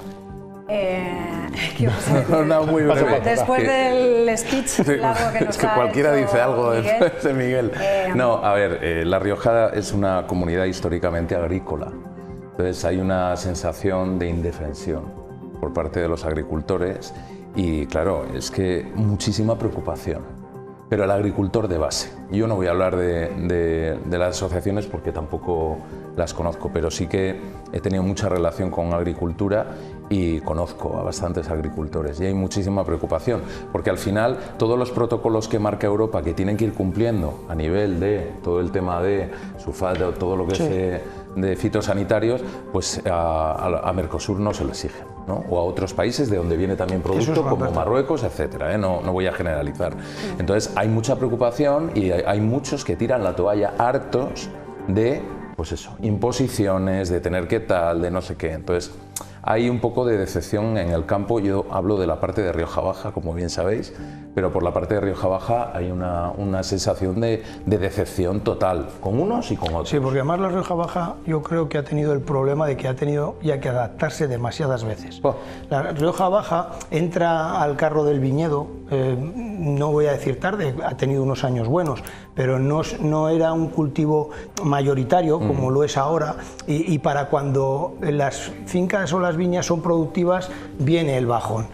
muy breve. Después del speech largo que nos es que cualquiera dice algo después de Miguel. No, a ver, La Rioja es una comunidad históricamente agrícola, entonces hay una sensación de indefensión por parte de los agricultores y claro, es que muchísima preocupación, pero el agricultor de base. Yo no voy a hablar de las asociaciones porque tampoco las conozco, pero sí que he tenido mucha relación con agricultura y conozco a bastantes agricultores y hay muchísima preocupación porque al final todos los protocolos que marca Europa que tienen que ir cumpliendo a nivel de todo el tema de sulfato, todo lo que es de fitosanitarios, pues a Mercosur no se le exigen, ¿no? O a otros países de donde viene también producto como Marruecos, etcétera, ¿eh? No voy a generalizar. Entonces hay mucha preocupación y hay muchos que tiran la toalla hartos de pues eso, imposiciones, de tener que tal, de no sé qué. Entonces, hay un poco de decepción en el campo. Yo hablo de la parte de Rioja Baja, como bien sabéis, pero por la parte de Rioja Baja hay una sensación de decepción total, con unos y con otros. Sí, porque además la Rioja Baja yo creo que ha tenido el problema de que ha tenido ya que adaptarse demasiadas veces. La Rioja Baja entra al carro del viñedo, no voy a decir tarde, ha tenido unos años buenos, pero no era un cultivo mayoritario como lo es ahora, y para cuando las fincas o las viñas son productivas viene el bajón.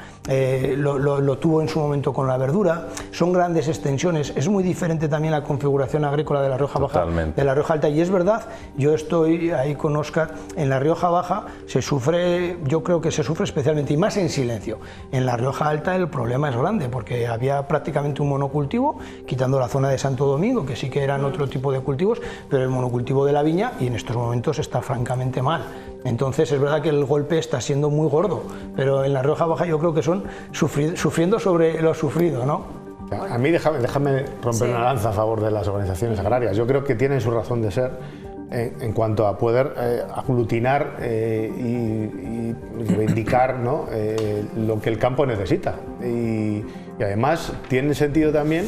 Lo tuvo en su momento con la verdura, son grandes extensiones, es muy diferente también la configuración agrícola de la Rioja Baja de la Rioja Alta, y es verdad, yo estoy ahí con Óscar, en la Rioja Baja se sufre, yo creo que se sufre especialmente y más en silencio. En la Rioja Alta el problema es grande porque había prácticamente un monocultivo, quitando la zona de Santo Domingo, que sí que eran otro tipo de cultivos, pero el monocultivo de la viña, y en estos momentos está francamente mal. Entonces es verdad que el golpe está siendo muy gordo, pero en la Rioja Baja yo creo que son sufriendo sobre lo sufrido, ¿no? A mí déjame romper una lanza a favor de las organizaciones agrarias. Yo creo que tienen su razón de ser en cuanto a poder aglutinar y reivindicar, ¿no?, lo que el campo necesita. Y además tiene sentido también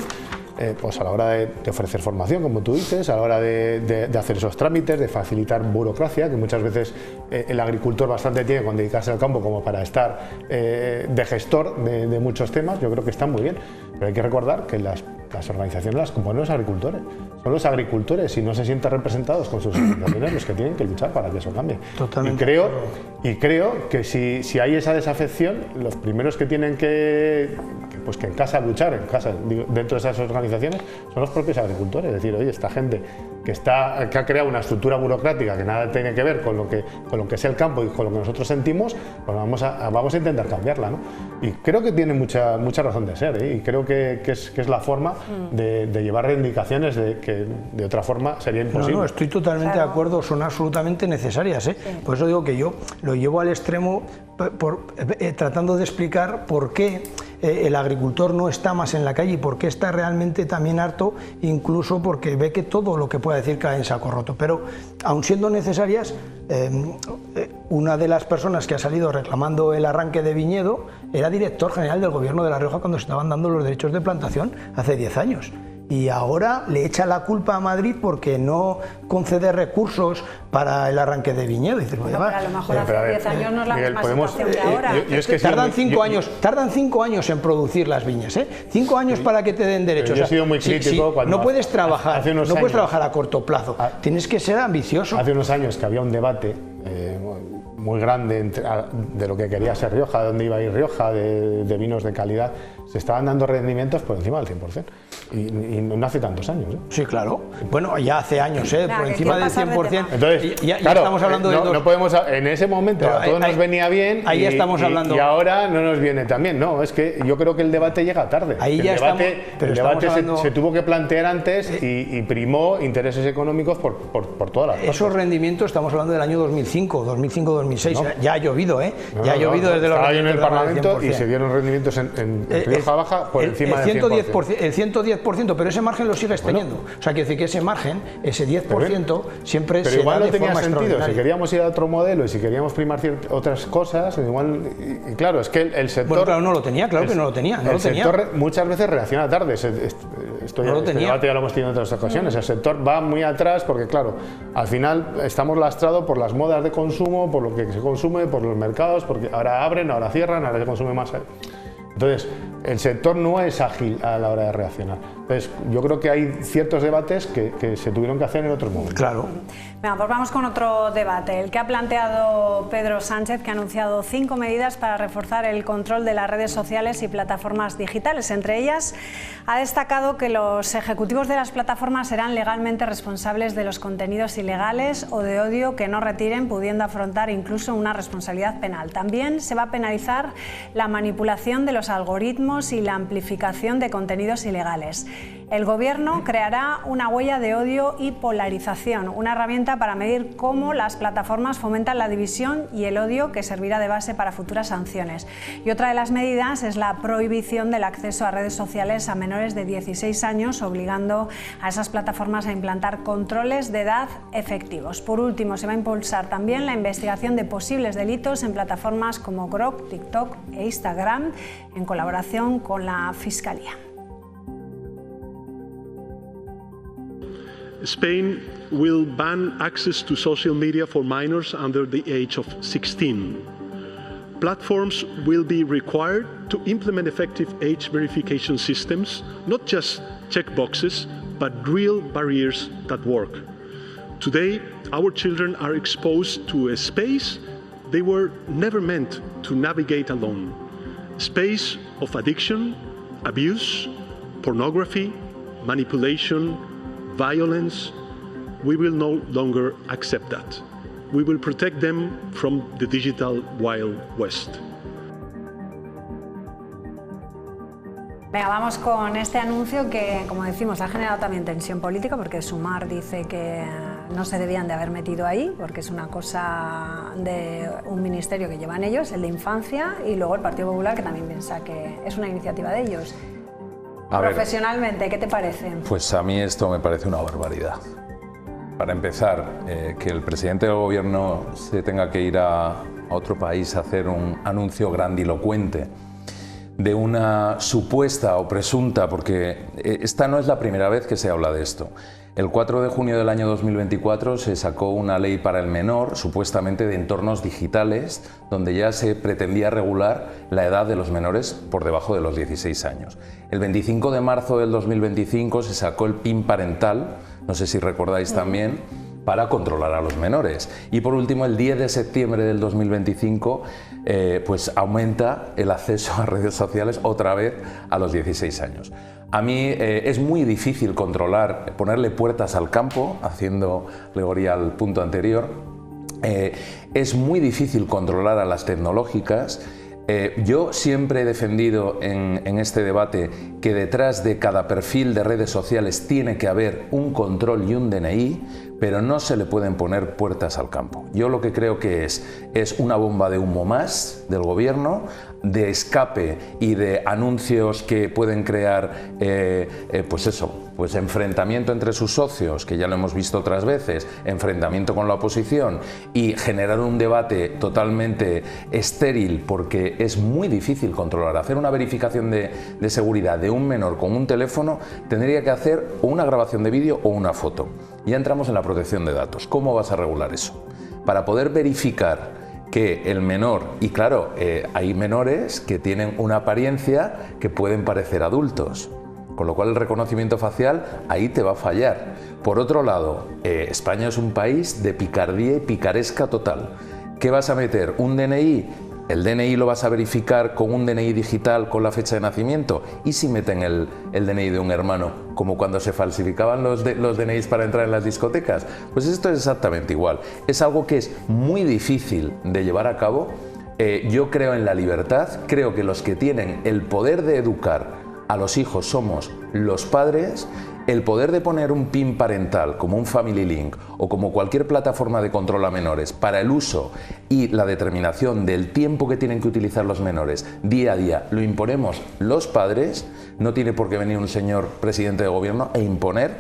pues a la hora de ofrecer formación, como tú dices, a la hora de hacer esos trámites, de facilitar burocracia, que muchas veces el agricultor bastante tiene cuando dedicarse al campo como para estar de gestor de muchos temas. Yo creo que está muy bien, pero hay que recordar que las organizaciones las componen los agricultores. Son los agricultores, y no se sienten representados con sus organizaciones, los que tienen que luchar para que eso cambie. Totalmente. Y creo que si hay esa desafección, los primeros que tienen que en casa luchar, dentro de esas organizaciones, son los propios agricultores. Es decir, oye, esta gente que ha creado una estructura burocrática que nada tiene que ver con lo que es el campo y con lo que nosotros sentimos, pues vamos a intentar cambiarla, ¿no? Y creo que tiene mucha razón de ser, ¿eh? Y creo que es la forma de llevar reivindicaciones que de otra forma sería imposible. No, estoy totalmente de acuerdo, son absolutamente necesarias, ¿eh? Sí. Por eso digo que yo lo llevo al extremo tratando de explicar por qué el agricultor no está más en la calle y por qué está realmente también harto, incluso porque ve que todo lo que pueda decir cae en saco roto. Pero aun siendo necesarias, una de las personas que ha salido reclamando el arranque de viñedo era director general del Gobierno de La Rioja cuando se estaban dando los derechos de plantación hace 10 años. Y ahora le echa la culpa a Madrid porque no concede recursos para el arranque de viñedo. Dices, pero a lo mejor hace 10 años no es la misma situación que ahora. Tardan 5 años en producir las viñas, ¿eh? 5 años para que te den derechos. Yo he sido muy crítico cuando no puedes trabajar, a corto plazo. Tienes que ser ambicioso. Hace unos años que había un debate muy grande de lo que quería ser Rioja, de dónde iba a ir Rioja, de vinos de calidad. Se estaban dando rendimientos por encima del 100%. Y no hace tantos años, ¿eh? Sí, claro. Bueno, ya hace años, por encima del 100%. Entonces, ya estamos hablando de no podemos, en ese momento a todos nos venía bien, ahí estamos hablando. Y ahora no nos viene tan bien. No, es que yo creo que el debate llega tarde. Ahí ya el debate se tuvo que plantear antes y primó intereses económicos por todas las cosas. Esos rendimientos, estamos hablando del año 2005-2006. No. Ya ha llovido, ¿eh? Ya ha llovido desde los. Estaba yo en el Parlamento y se dieron rendimientos en Rioja Baja por encima del 110%. El 110%, pero ese margen lo sigues teniendo. O sea, quiere decir que ese margen, ese 10%, siempre se da de forma extraordinaria. Pero igual no tenía sentido. Si queríamos ir a otro modelo y si queríamos primar otras cosas, igual. Y claro, es que el sector. Bueno, claro, no lo tenía, claro que no lo tenía. El sector muchas veces reacciona tarde. Este debate ya lo hemos tenido en otras ocasiones. El sector va muy atrás porque, claro, al final estamos lastrados por las modas de consumo, por lo que se consume, por los mercados, porque ahora abren, ahora cierran, ahora se consume más. Entonces, el sector no es ágil a la hora de reaccionar. Entonces, yo creo que hay ciertos debates que se tuvieron que hacer en otros momentos. Claro. Venga, pues vamos con otro debate, el que ha planteado Pedro Sánchez, que ha anunciado 5 medidas para reforzar el control de las redes sociales y plataformas digitales. Entre ellas, ha destacado que los ejecutivos de las plataformas serán legalmente responsables de los contenidos ilegales o de odio que no retiren, pudiendo afrontar incluso una responsabilidad penal. También se va a penalizar la manipulación de los algoritmos y la amplificación de contenidos ilegales. El Gobierno creará una huella de odio y polarización, una herramienta para medir cómo las plataformas fomentan la división y el odio, que servirá de base para futuras sanciones. Y otra de las medidas es la prohibición del acceso a redes sociales a menores de 16 años, obligando a esas plataformas a implantar controles de edad efectivos. Por último, se va a impulsar también la investigación de posibles delitos en plataformas como Grok, TikTok e Instagram, en colaboración con la Fiscalía. Spain will ban access to social media for minors under the age of 16. Platforms will be required to implement effective age verification systems, not just checkboxes, but real barriers that work. Today, our children are exposed to a space they were never meant to navigate alone. A space of addiction, abuse, pornography, manipulation, violence. We will no longer accept that. We will protect them from the digital Wild West. Venga, vamos con este anuncio que, como decimos, ha generado también tensión política, porque Sumar dice que no se debían de haber metido ahí, porque es una cosa de un ministerio que llevan ellos, el de Infancia, y luego el Partido Popular, que también piensa que es una iniciativa de ellos. Profesionalmente, ¿qué te parece? Pues a mí esto me parece una barbaridad. Para empezar, que el presidente del gobierno se tenga que ir a otro país a hacer un anuncio grandilocuente de una supuesta o presunta, porque esta no es la primera vez que se habla de esto. El 4 de junio del año 2024 se sacó una ley para el menor, supuestamente de entornos digitales, donde ya se pretendía regular la edad de los menores por debajo de los 16 años. El 25 de marzo del 2025 se sacó el PIN parental, no sé si recordáis también, para controlar a los menores. Y por último, el 10 de septiembre del 2025, pues aumenta el acceso a redes sociales otra vez a los 16 años. A mí es muy difícil controlar, ponerle puertas al campo, haciendo alegoría al punto anterior. Es muy difícil controlar a las tecnológicas. Yo siempre he defendido en este debate que detrás de cada perfil de redes sociales tiene que haber un control y un DNI, pero no se le pueden poner puertas al campo. Yo lo que creo que es una bomba de humo más del gobierno, de escape y de anuncios que pueden crear pues enfrentamiento entre sus socios, que ya lo hemos visto otras veces, enfrentamiento con la oposición, y generar un debate totalmente estéril, porque es muy difícil controlar. Hacer una verificación de seguridad de un menor con un teléfono tendría que hacer o una grabación de vídeo o una foto. Ya entramos en la protección de datos. ¿Cómo vas a regular eso? Para poder verificar que el menor, y claro, hay menores que tienen una apariencia que pueden parecer adultos, con lo cual el reconocimiento facial ahí te va a fallar. Por otro lado, España es un país de picardía y picaresca total. ¿Qué vas a meter? ¿Un DNI? ¿El DNI lo vas a verificar con un DNI digital con la fecha de nacimiento? ¿Y si meten el DNI de un hermano, como cuando se falsificaban los DNIs para entrar en las discotecas? Pues esto es exactamente igual. Es algo que es muy difícil de llevar a cabo. Yo creo en la libertad, creo que los que tienen el poder de educar a los hijos somos los padres. El poder de poner un PIN parental como un Family Link o como cualquier plataforma de control a menores para el uso y la determinación del tiempo que tienen que utilizar los menores día a día, lo imponemos los padres. No tiene por qué venir un señor presidente de gobierno e imponer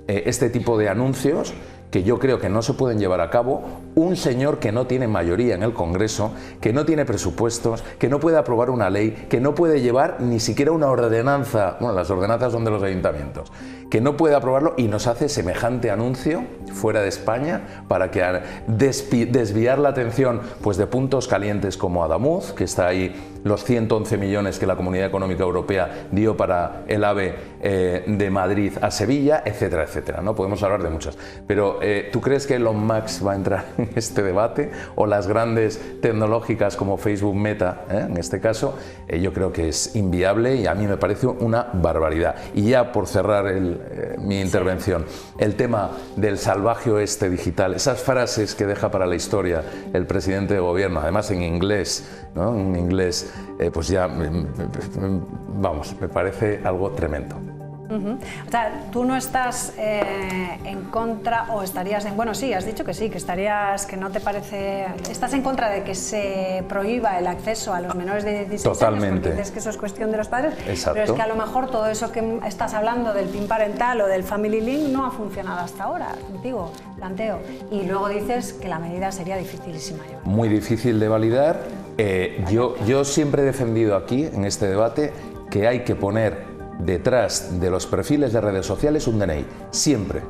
este tipo de anuncios que yo creo que no se pueden llevar a cabo. Un señor que no tiene mayoría en el Congreso, que no tiene presupuestos, que no puede aprobar una ley, que no puede llevar ni siquiera una ordenanza, bueno, las ordenanzas son de los ayuntamientos, que no puede aprobarlo y nos hace semejante anuncio fuera de España para que desviar la atención pues de puntos calientes como Adamuz, que está ahí, los 111 millones que la Comunidad Económica Europea dio para el AVE de Madrid a Sevilla, etcétera, etcétera, ¿no? Podemos hablar de muchas. Pero ¿tú crees que Elon Musk va a entrar en este debate? O las grandes tecnológicas como Facebook, Meta, en este caso, yo creo que es inviable y a mí me parece una barbaridad. Y ya por cerrar mi intervención, el tema del salvaje oeste digital, esas frases que deja para la historia el presidente de gobierno, además en inglés, ¿no? En inglés, pues ya, vamos, me parece algo tremendo. O sea, tú no estás en contra o estarías en... Bueno, sí, has dicho que sí, que estarías, que no te parece... Estás en contra de que se prohíba el acceso a los menores de 16 Totalmente. años, porque dices que eso es cuestión de los padres. Exacto. Pero es que a lo mejor todo eso que estás hablando del PIN parental o del Family Link no ha funcionado hasta ahora, digo, planteo. Y luego dices que la medida sería dificilísima. Muy difícil de validar. Yo siempre he defendido aquí, en este debate, que hay que poner detrás de los perfiles de redes sociales un DNI, siempre.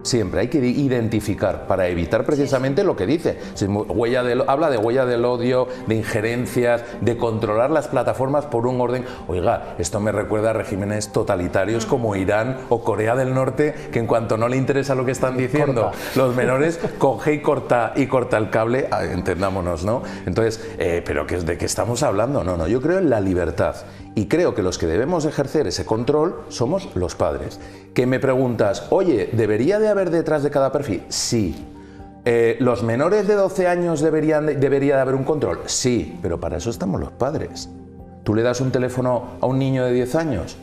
Siempre hay que identificar para evitar precisamente lo que dice. Habla de huella del odio, de injerencias, de controlar las plataformas por un orden. Oiga, esto me recuerda a regímenes totalitarios como Irán o Corea del Norte, que en cuanto no le interesa lo que están diciendo los menores, coge y corta el cable, entendámonos, ¿no? Entonces, ¿pero de qué estamos hablando? No, yo creo en la libertad y creo que los que debemos ejercer ese control somos los padres. Que me preguntas, oye, ¿debería de haber detrás de cada perfil? Sí. ¿Los menores de 12 años debería de haber un control? Sí, pero para eso estamos los padres. ¿Tú le das un teléfono a un niño de 10 años?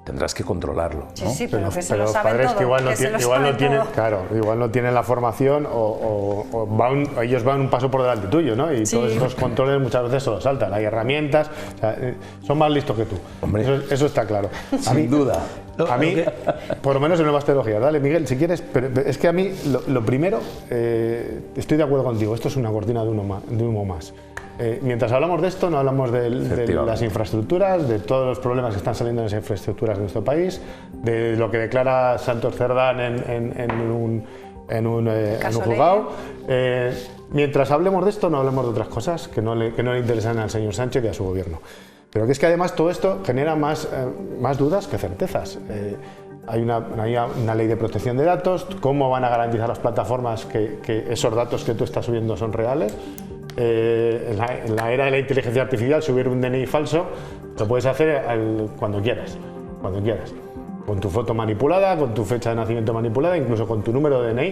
Tendrás que controlarlo, ¿no? Sí, pero que se lo los saben padres todo, que igual no tienen, todo. claro, igual no tienen la formación o ellos van un paso por delante tuyo, ¿no? Y todos esos controles muchas veces se los saltan. Hay herramientas, o sea, son más listos que tú. Hombre, eso está claro. Sin duda. A mí, por lo menos en nuevas tecnologías. Dale, Miguel, si quieres, pero es que a mí lo primero, estoy de acuerdo contigo, esto es una cortina de humo más. Mientras hablamos de esto, no hablamos de las infraestructuras, de todos los problemas que están saliendo en las infraestructuras de nuestro país, de lo que declara Santos Cerdán en un juzgado. Mientras hablemos de esto, no hablemos de otras cosas que no le interesan al señor Sánchez y a su gobierno. Pero que es que además todo esto genera más dudas que certezas. Hay una ley de protección de datos. ¿Cómo van a garantizar las plataformas que esos datos que tú estás subiendo son reales? En la era de la inteligencia artificial, subir un DNI falso lo puedes hacer cuando quieras, con tu foto manipulada, con tu fecha de nacimiento manipulada, incluso con tu número de DNI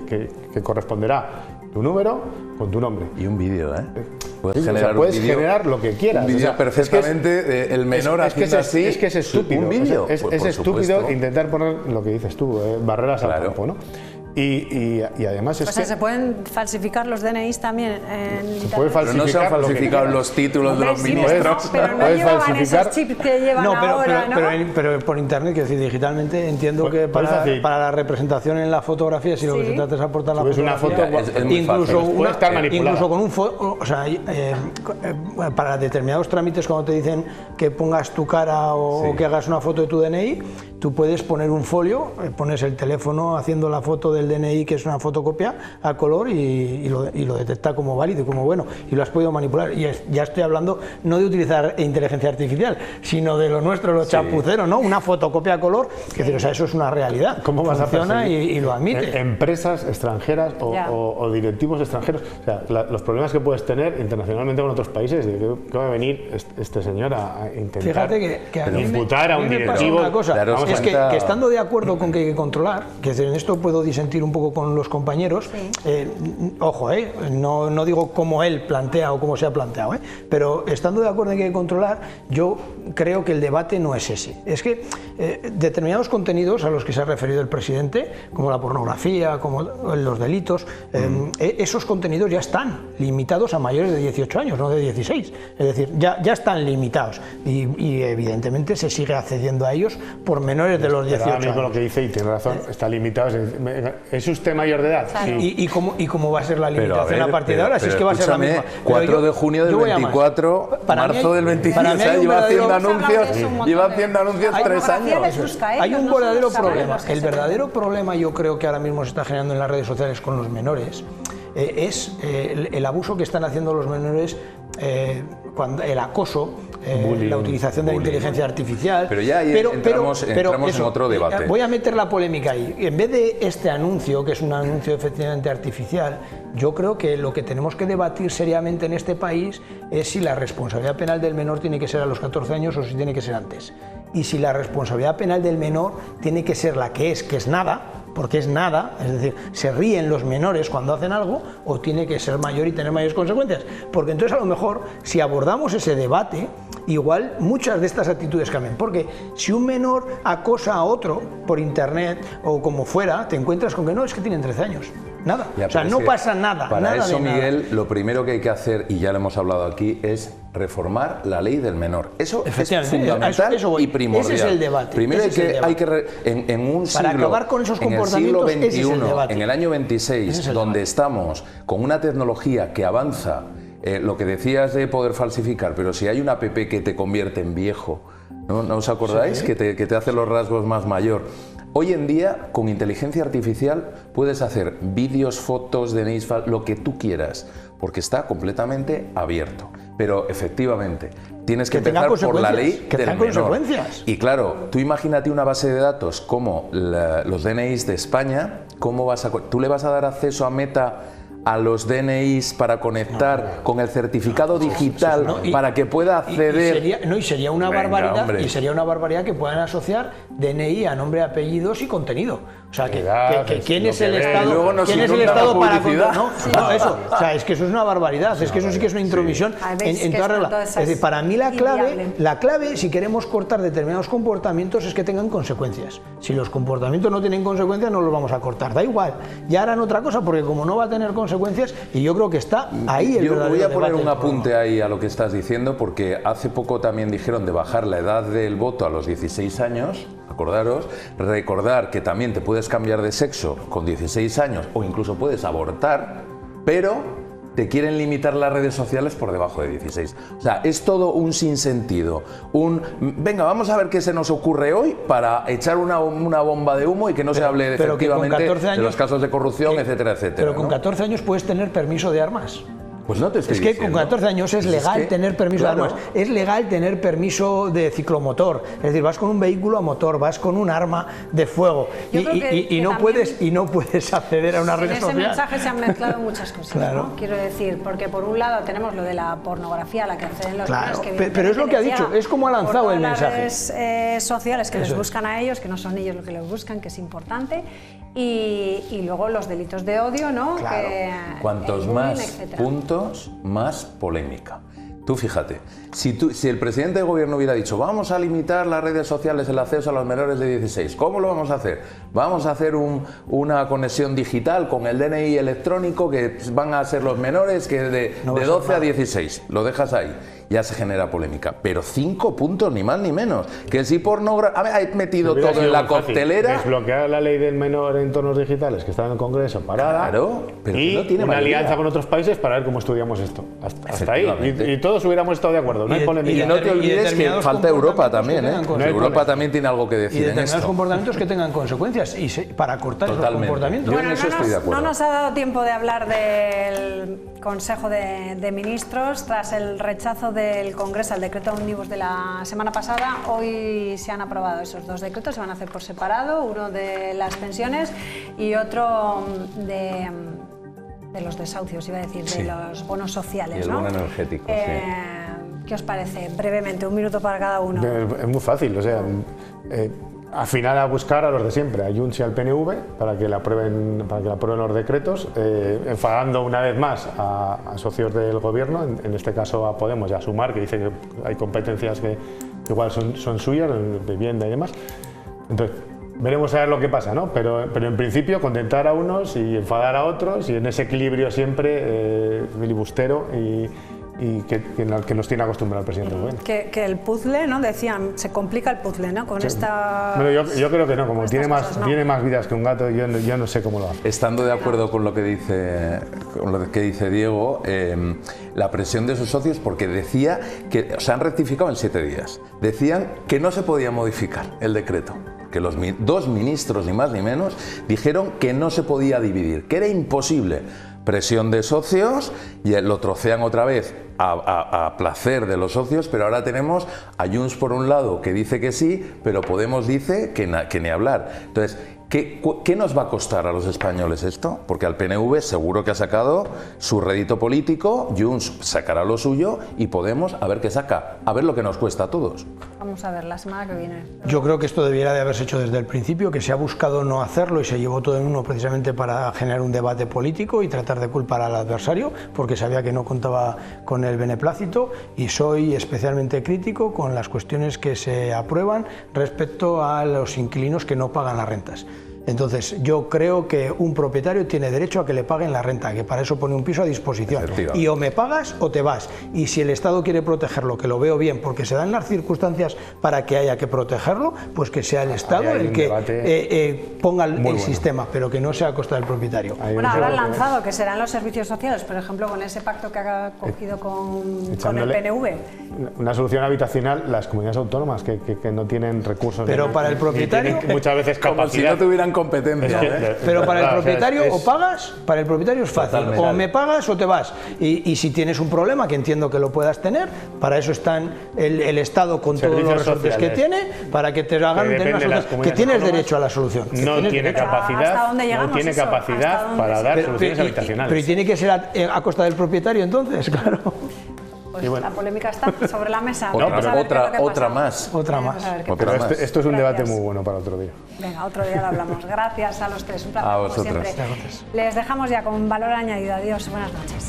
que corresponderá tu número con tu nombre. Y un vídeo, Puedes generar lo que quieras. Un vídeo perfectamente, el menor haciendo así. Es que es estúpido. ¿Un vídeo? Es estúpido intentar poner lo que dices tú, barreras al campo, ¿no? Y además es que... ¿se pueden falsificar los DNIs también en Internet? Pero no se han falsificado los títulos de los ministros. Pero no llevaban esos chips que llevan ahora, ¿no? Pero por Internet, quiero decir, digitalmente, entiendo que para la representación en la fotografía, si lo que se trata es aportar la fotografía, incluso con un o sea, para determinados trámites, cuando te dicen que pongas tu cara o que hagas una foto de tu DNI, tú puedes poner un folio, pones el teléfono haciendo la foto del DNI, que es una fotocopia a color, y lo detecta como válido y como bueno, y lo has podido manipular. Y ya estoy hablando no de utilizar inteligencia artificial, sino de lo nuestro, lo chapucero, ¿no? Una fotocopia a color, que decir, o sea, eso es una realidad. ¿Cómo vas a funciona y lo admite? Empresas extranjeras o directivos extranjeros, o sea, los problemas que puedes tener internacionalmente con otros países, de que va a venir este señor a intentar imputar a un directivo. Una cosa, es que estando de acuerdo con que hay que controlar, que en esto puedo disentir un poco con los compañeros, ojo, no digo cómo él plantea o cómo se ha planteado, pero estando de acuerdo en que hay que controlar, yo creo que el debate no es ese. Es que determinados contenidos a los que se ha referido el presidente, como la pornografía, como los delitos, esos contenidos ya están limitados a mayores de 18 años, no de 16. Es decir, ya están limitados y evidentemente se sigue accediendo a ellos por menores de los 18 años. Lo que dice, y tiene razón, está limitado. ¿Es usted mayor de edad? Sí. ¿Y cómo va a ser la limitación a partir de ahora? Si es que va a ser la misma. 4 de junio del 24, marzo del 25, o sea, lleva haciendo anuncios 3 años. Hay un verdadero problema. El verdadero problema, yo creo que ahora mismo se está generando en las redes sociales con los menores, es el abuso que están haciendo los menores, el acoso, la utilización de la inteligencia artificial. Pero ya entramos en otro debate. Voy a meter la polémica ahí. En vez de este anuncio, que es un anuncio efectivamente artificial, yo creo que lo que tenemos que debatir seriamente en este país es si la responsabilidad penal del menor tiene que ser a los 14 años o si tiene que ser antes. Y si la responsabilidad penal del menor tiene que ser la que es nada, porque es nada, es decir, se ríen los menores cuando hacen algo, o tiene que ser mayor y tener mayores consecuencias. Porque entonces a lo mejor, si abordamos ese debate, igual muchas de estas actitudes cambian. Porque si un menor acosa a otro por internet o como fuera, te encuentras con que no, es que tienen 13 años. Nada, ya, o sea, no pasa nada. Para nada eso, de nada. Miguel, lo primero que hay que hacer, y ya lo hemos hablado aquí, es reformar la ley del menor. Eso es fundamental y primordial. Ese es el debate. Primero en un siglo, para acabar con esos comportamientos, en el siglo XXI, ese es el debate. en el año 26, donde estamos con una tecnología que avanza, lo que decías de poder falsificar, pero si hay una app que te convierte en viejo, ¿no os acordáis? Sí. Que te hace los rasgos más mayor. Hoy en día, con inteligencia artificial, puedes hacer vídeos, fotos, DNIs, lo que tú quieras, porque está completamente abierto. Pero efectivamente, tienes que empezar por la ley del menor. Y claro, tú imagínate una base de datos como los DNIs de España, ¿cómo tú le vas a dar acceso a Meta a los DNIs para conectar con el certificado digital para que pueda acceder? Y sería una barbaridad, y sería una barbaridad que puedan asociar DNI a nombre, apellidos y contenido. O sea, ¿quién es el Estado? ¿Quién es el Estado para controlar? No, eso. O sea, es que eso es una barbaridad. Es que eso sí que es una intromisión en toda regla. Es decir, para mí la clave, si queremos cortar determinados comportamientos, es que tengan consecuencias. Si los comportamientos no tienen consecuencias, no los vamos a cortar. Da igual. Ya harán otra cosa, porque como no va a tener consecuencias, y yo creo que está ahí el verdadero debate. Yo voy a poner un apunte ahí a lo que estás diciendo, porque hace poco también dijeron de bajar la edad del voto a los 16 años. Acordaros, recordar que también te puedes cambiar de sexo con 16 años o incluso puedes abortar, pero te quieren limitar las redes sociales por debajo de 16. O sea, es todo un sinsentido. Venga, vamos a ver qué se nos ocurre hoy para echar una bomba de humo y que no se hable efectivamente de los casos de corrupción, etcétera, etcétera. Pero con 14 años puedes tener permiso de armas. Pues no te estoy diciendo. Es que con 14 años es legal tener permiso de armas, es legal tener permiso de ciclomotor, es decir, vas con un vehículo a motor, vas con un arma de fuego y no puedes acceder a una red social. En ese mensaje se han mezclado muchas cosas, claro. ¿No? Quiero decir, porque por un lado tenemos lo de la pornografía a la que acceden los niños, que pero es lo que ha dicho, es como ha lanzado el mensaje. Las redes sociales que les buscan a ellos, que no son ellos los que les buscan, que es importante. Y luego los delitos de odio, ¿no? Claro. Cuantos más puntos, más polémica. Tú fíjate, si el presidente de gobierno hubiera dicho vamos a limitar las redes sociales, el acceso a los menores de 16, ¿cómo lo vamos a hacer? Vamos a hacer una conexión digital con el DNI electrónico que van a ser los menores que de 12 a 16, lo dejas ahí. Ya se genera polémica, pero 5 puntos ni más ni menos. Que si pornografía, ha metido todo en la coctelera. Desbloquear la ley del menor en entornos digitales que está en el Congreso parada. Claro, pero y no tiene una mayoría. Alianza con otros países para ver cómo estudiamos esto. Hasta ahí. Y todos hubiéramos estado de acuerdo. No hay polémica. Y no te olvides que falta Europa también, ¿eh? Europa también tiene algo que decir en esto. Comportamientos que tengan consecuencias y para cortar esos comportamientos. Yo en eso estoy de acuerdo. No nos ha dado tiempo de hablar del Consejo de Ministros tras el rechazo del Congreso al decreto ómnibus de la semana pasada. Hoy se han aprobado esos 2 decretos, se van a hacer por separado, uno de las pensiones y otro de los desahucios, iba a decir, de los bonos sociales. Y el bono energético, ¿Qué os parece? Brevemente, 1 minuto para cada uno. Es muy fácil, o sea, al final a buscar a los de siempre, a Junts y al PNV para que le aprueben los decretos, enfadando una vez más a socios del gobierno, en este caso a Podemos y a Sumar, que dice que hay competencias que igual son suyas, de vivienda y demás. Entonces, veremos a ver lo que pasa, ¿no? Pero en principio contentar a unos y enfadar a otros, y en ese equilibrio siempre filibustero y que nos tiene acostumbrado el presidente del gobierno. Que el puzzle, ¿no? Decían, se complica el puzzle, ¿no? Con esta... Bueno, yo creo que no, como tiene más vidas que un gato, yo no sé cómo lo hace. Estando de acuerdo con lo que dice Diego, la presión de sus socios, porque decía que, se han rectificado en 7 días, decían que no se podía modificar el decreto, que los 2 ministros, ni más ni menos, dijeron que no se podía dividir, que era imposible. Presión de socios y lo trocean otra vez a placer de los socios, pero ahora tenemos a Junts por un lado que dice que sí, pero Podemos dice que ni hablar. Entonces, ¿Qué nos va a costar a los españoles esto? Porque al PNV seguro que ha sacado su rédito político, Junts sacará lo suyo y Podemos a ver qué saca, a ver lo que nos cuesta a todos. Vamos a ver la semana que viene. Yo creo que esto debiera de haberse hecho desde el principio, que se ha buscado no hacerlo y se llevó todo en uno precisamente para generar un debate político y tratar de culpar al adversario, porque sabía que no contaba con el beneplácito, y soy especialmente crítico con las cuestiones que se aprueban respecto a los inquilinos que no pagan las rentas. Entonces, yo creo que un propietario tiene derecho a que le paguen la renta, que para eso pone un piso a disposición. Y o me pagas o te vas. Y si el Estado quiere protegerlo, que lo veo bien, porque se dan las circunstancias para que haya que protegerlo, pues que sea el Estado el que ponga el sistema, pero que no sea a costa del propietario. Bueno, ahora han lanzado que serán los servicios sociales, por ejemplo, con ese pacto que ha cogido con el PNV. Una solución habitacional, las comunidades autónomas que no tienen recursos. Pero para el propietario, muchas veces capacidad. Como si no tuvieran competencia. Pero para el propietario o pagas, para el propietario es fácil. Totalmente. O me pagas o te vas. Y si tienes un problema, que entiendo que lo puedas tener, para eso están el Estado con todos los resortes que tiene, para que te hagan que tienes derecho a la solución. No tiene capacidad, para dar soluciones habitacionales. Pero tiene que ser a costa del propietario entonces, claro. Pues bueno, la polémica está sobre la mesa. Otra más. Esto es un debate muy bueno para otro día. Venga, otro día lo hablamos. Gracias a los tres, un placer como siempre. Les dejamos ya con valor añadido. Adiós, buenas noches.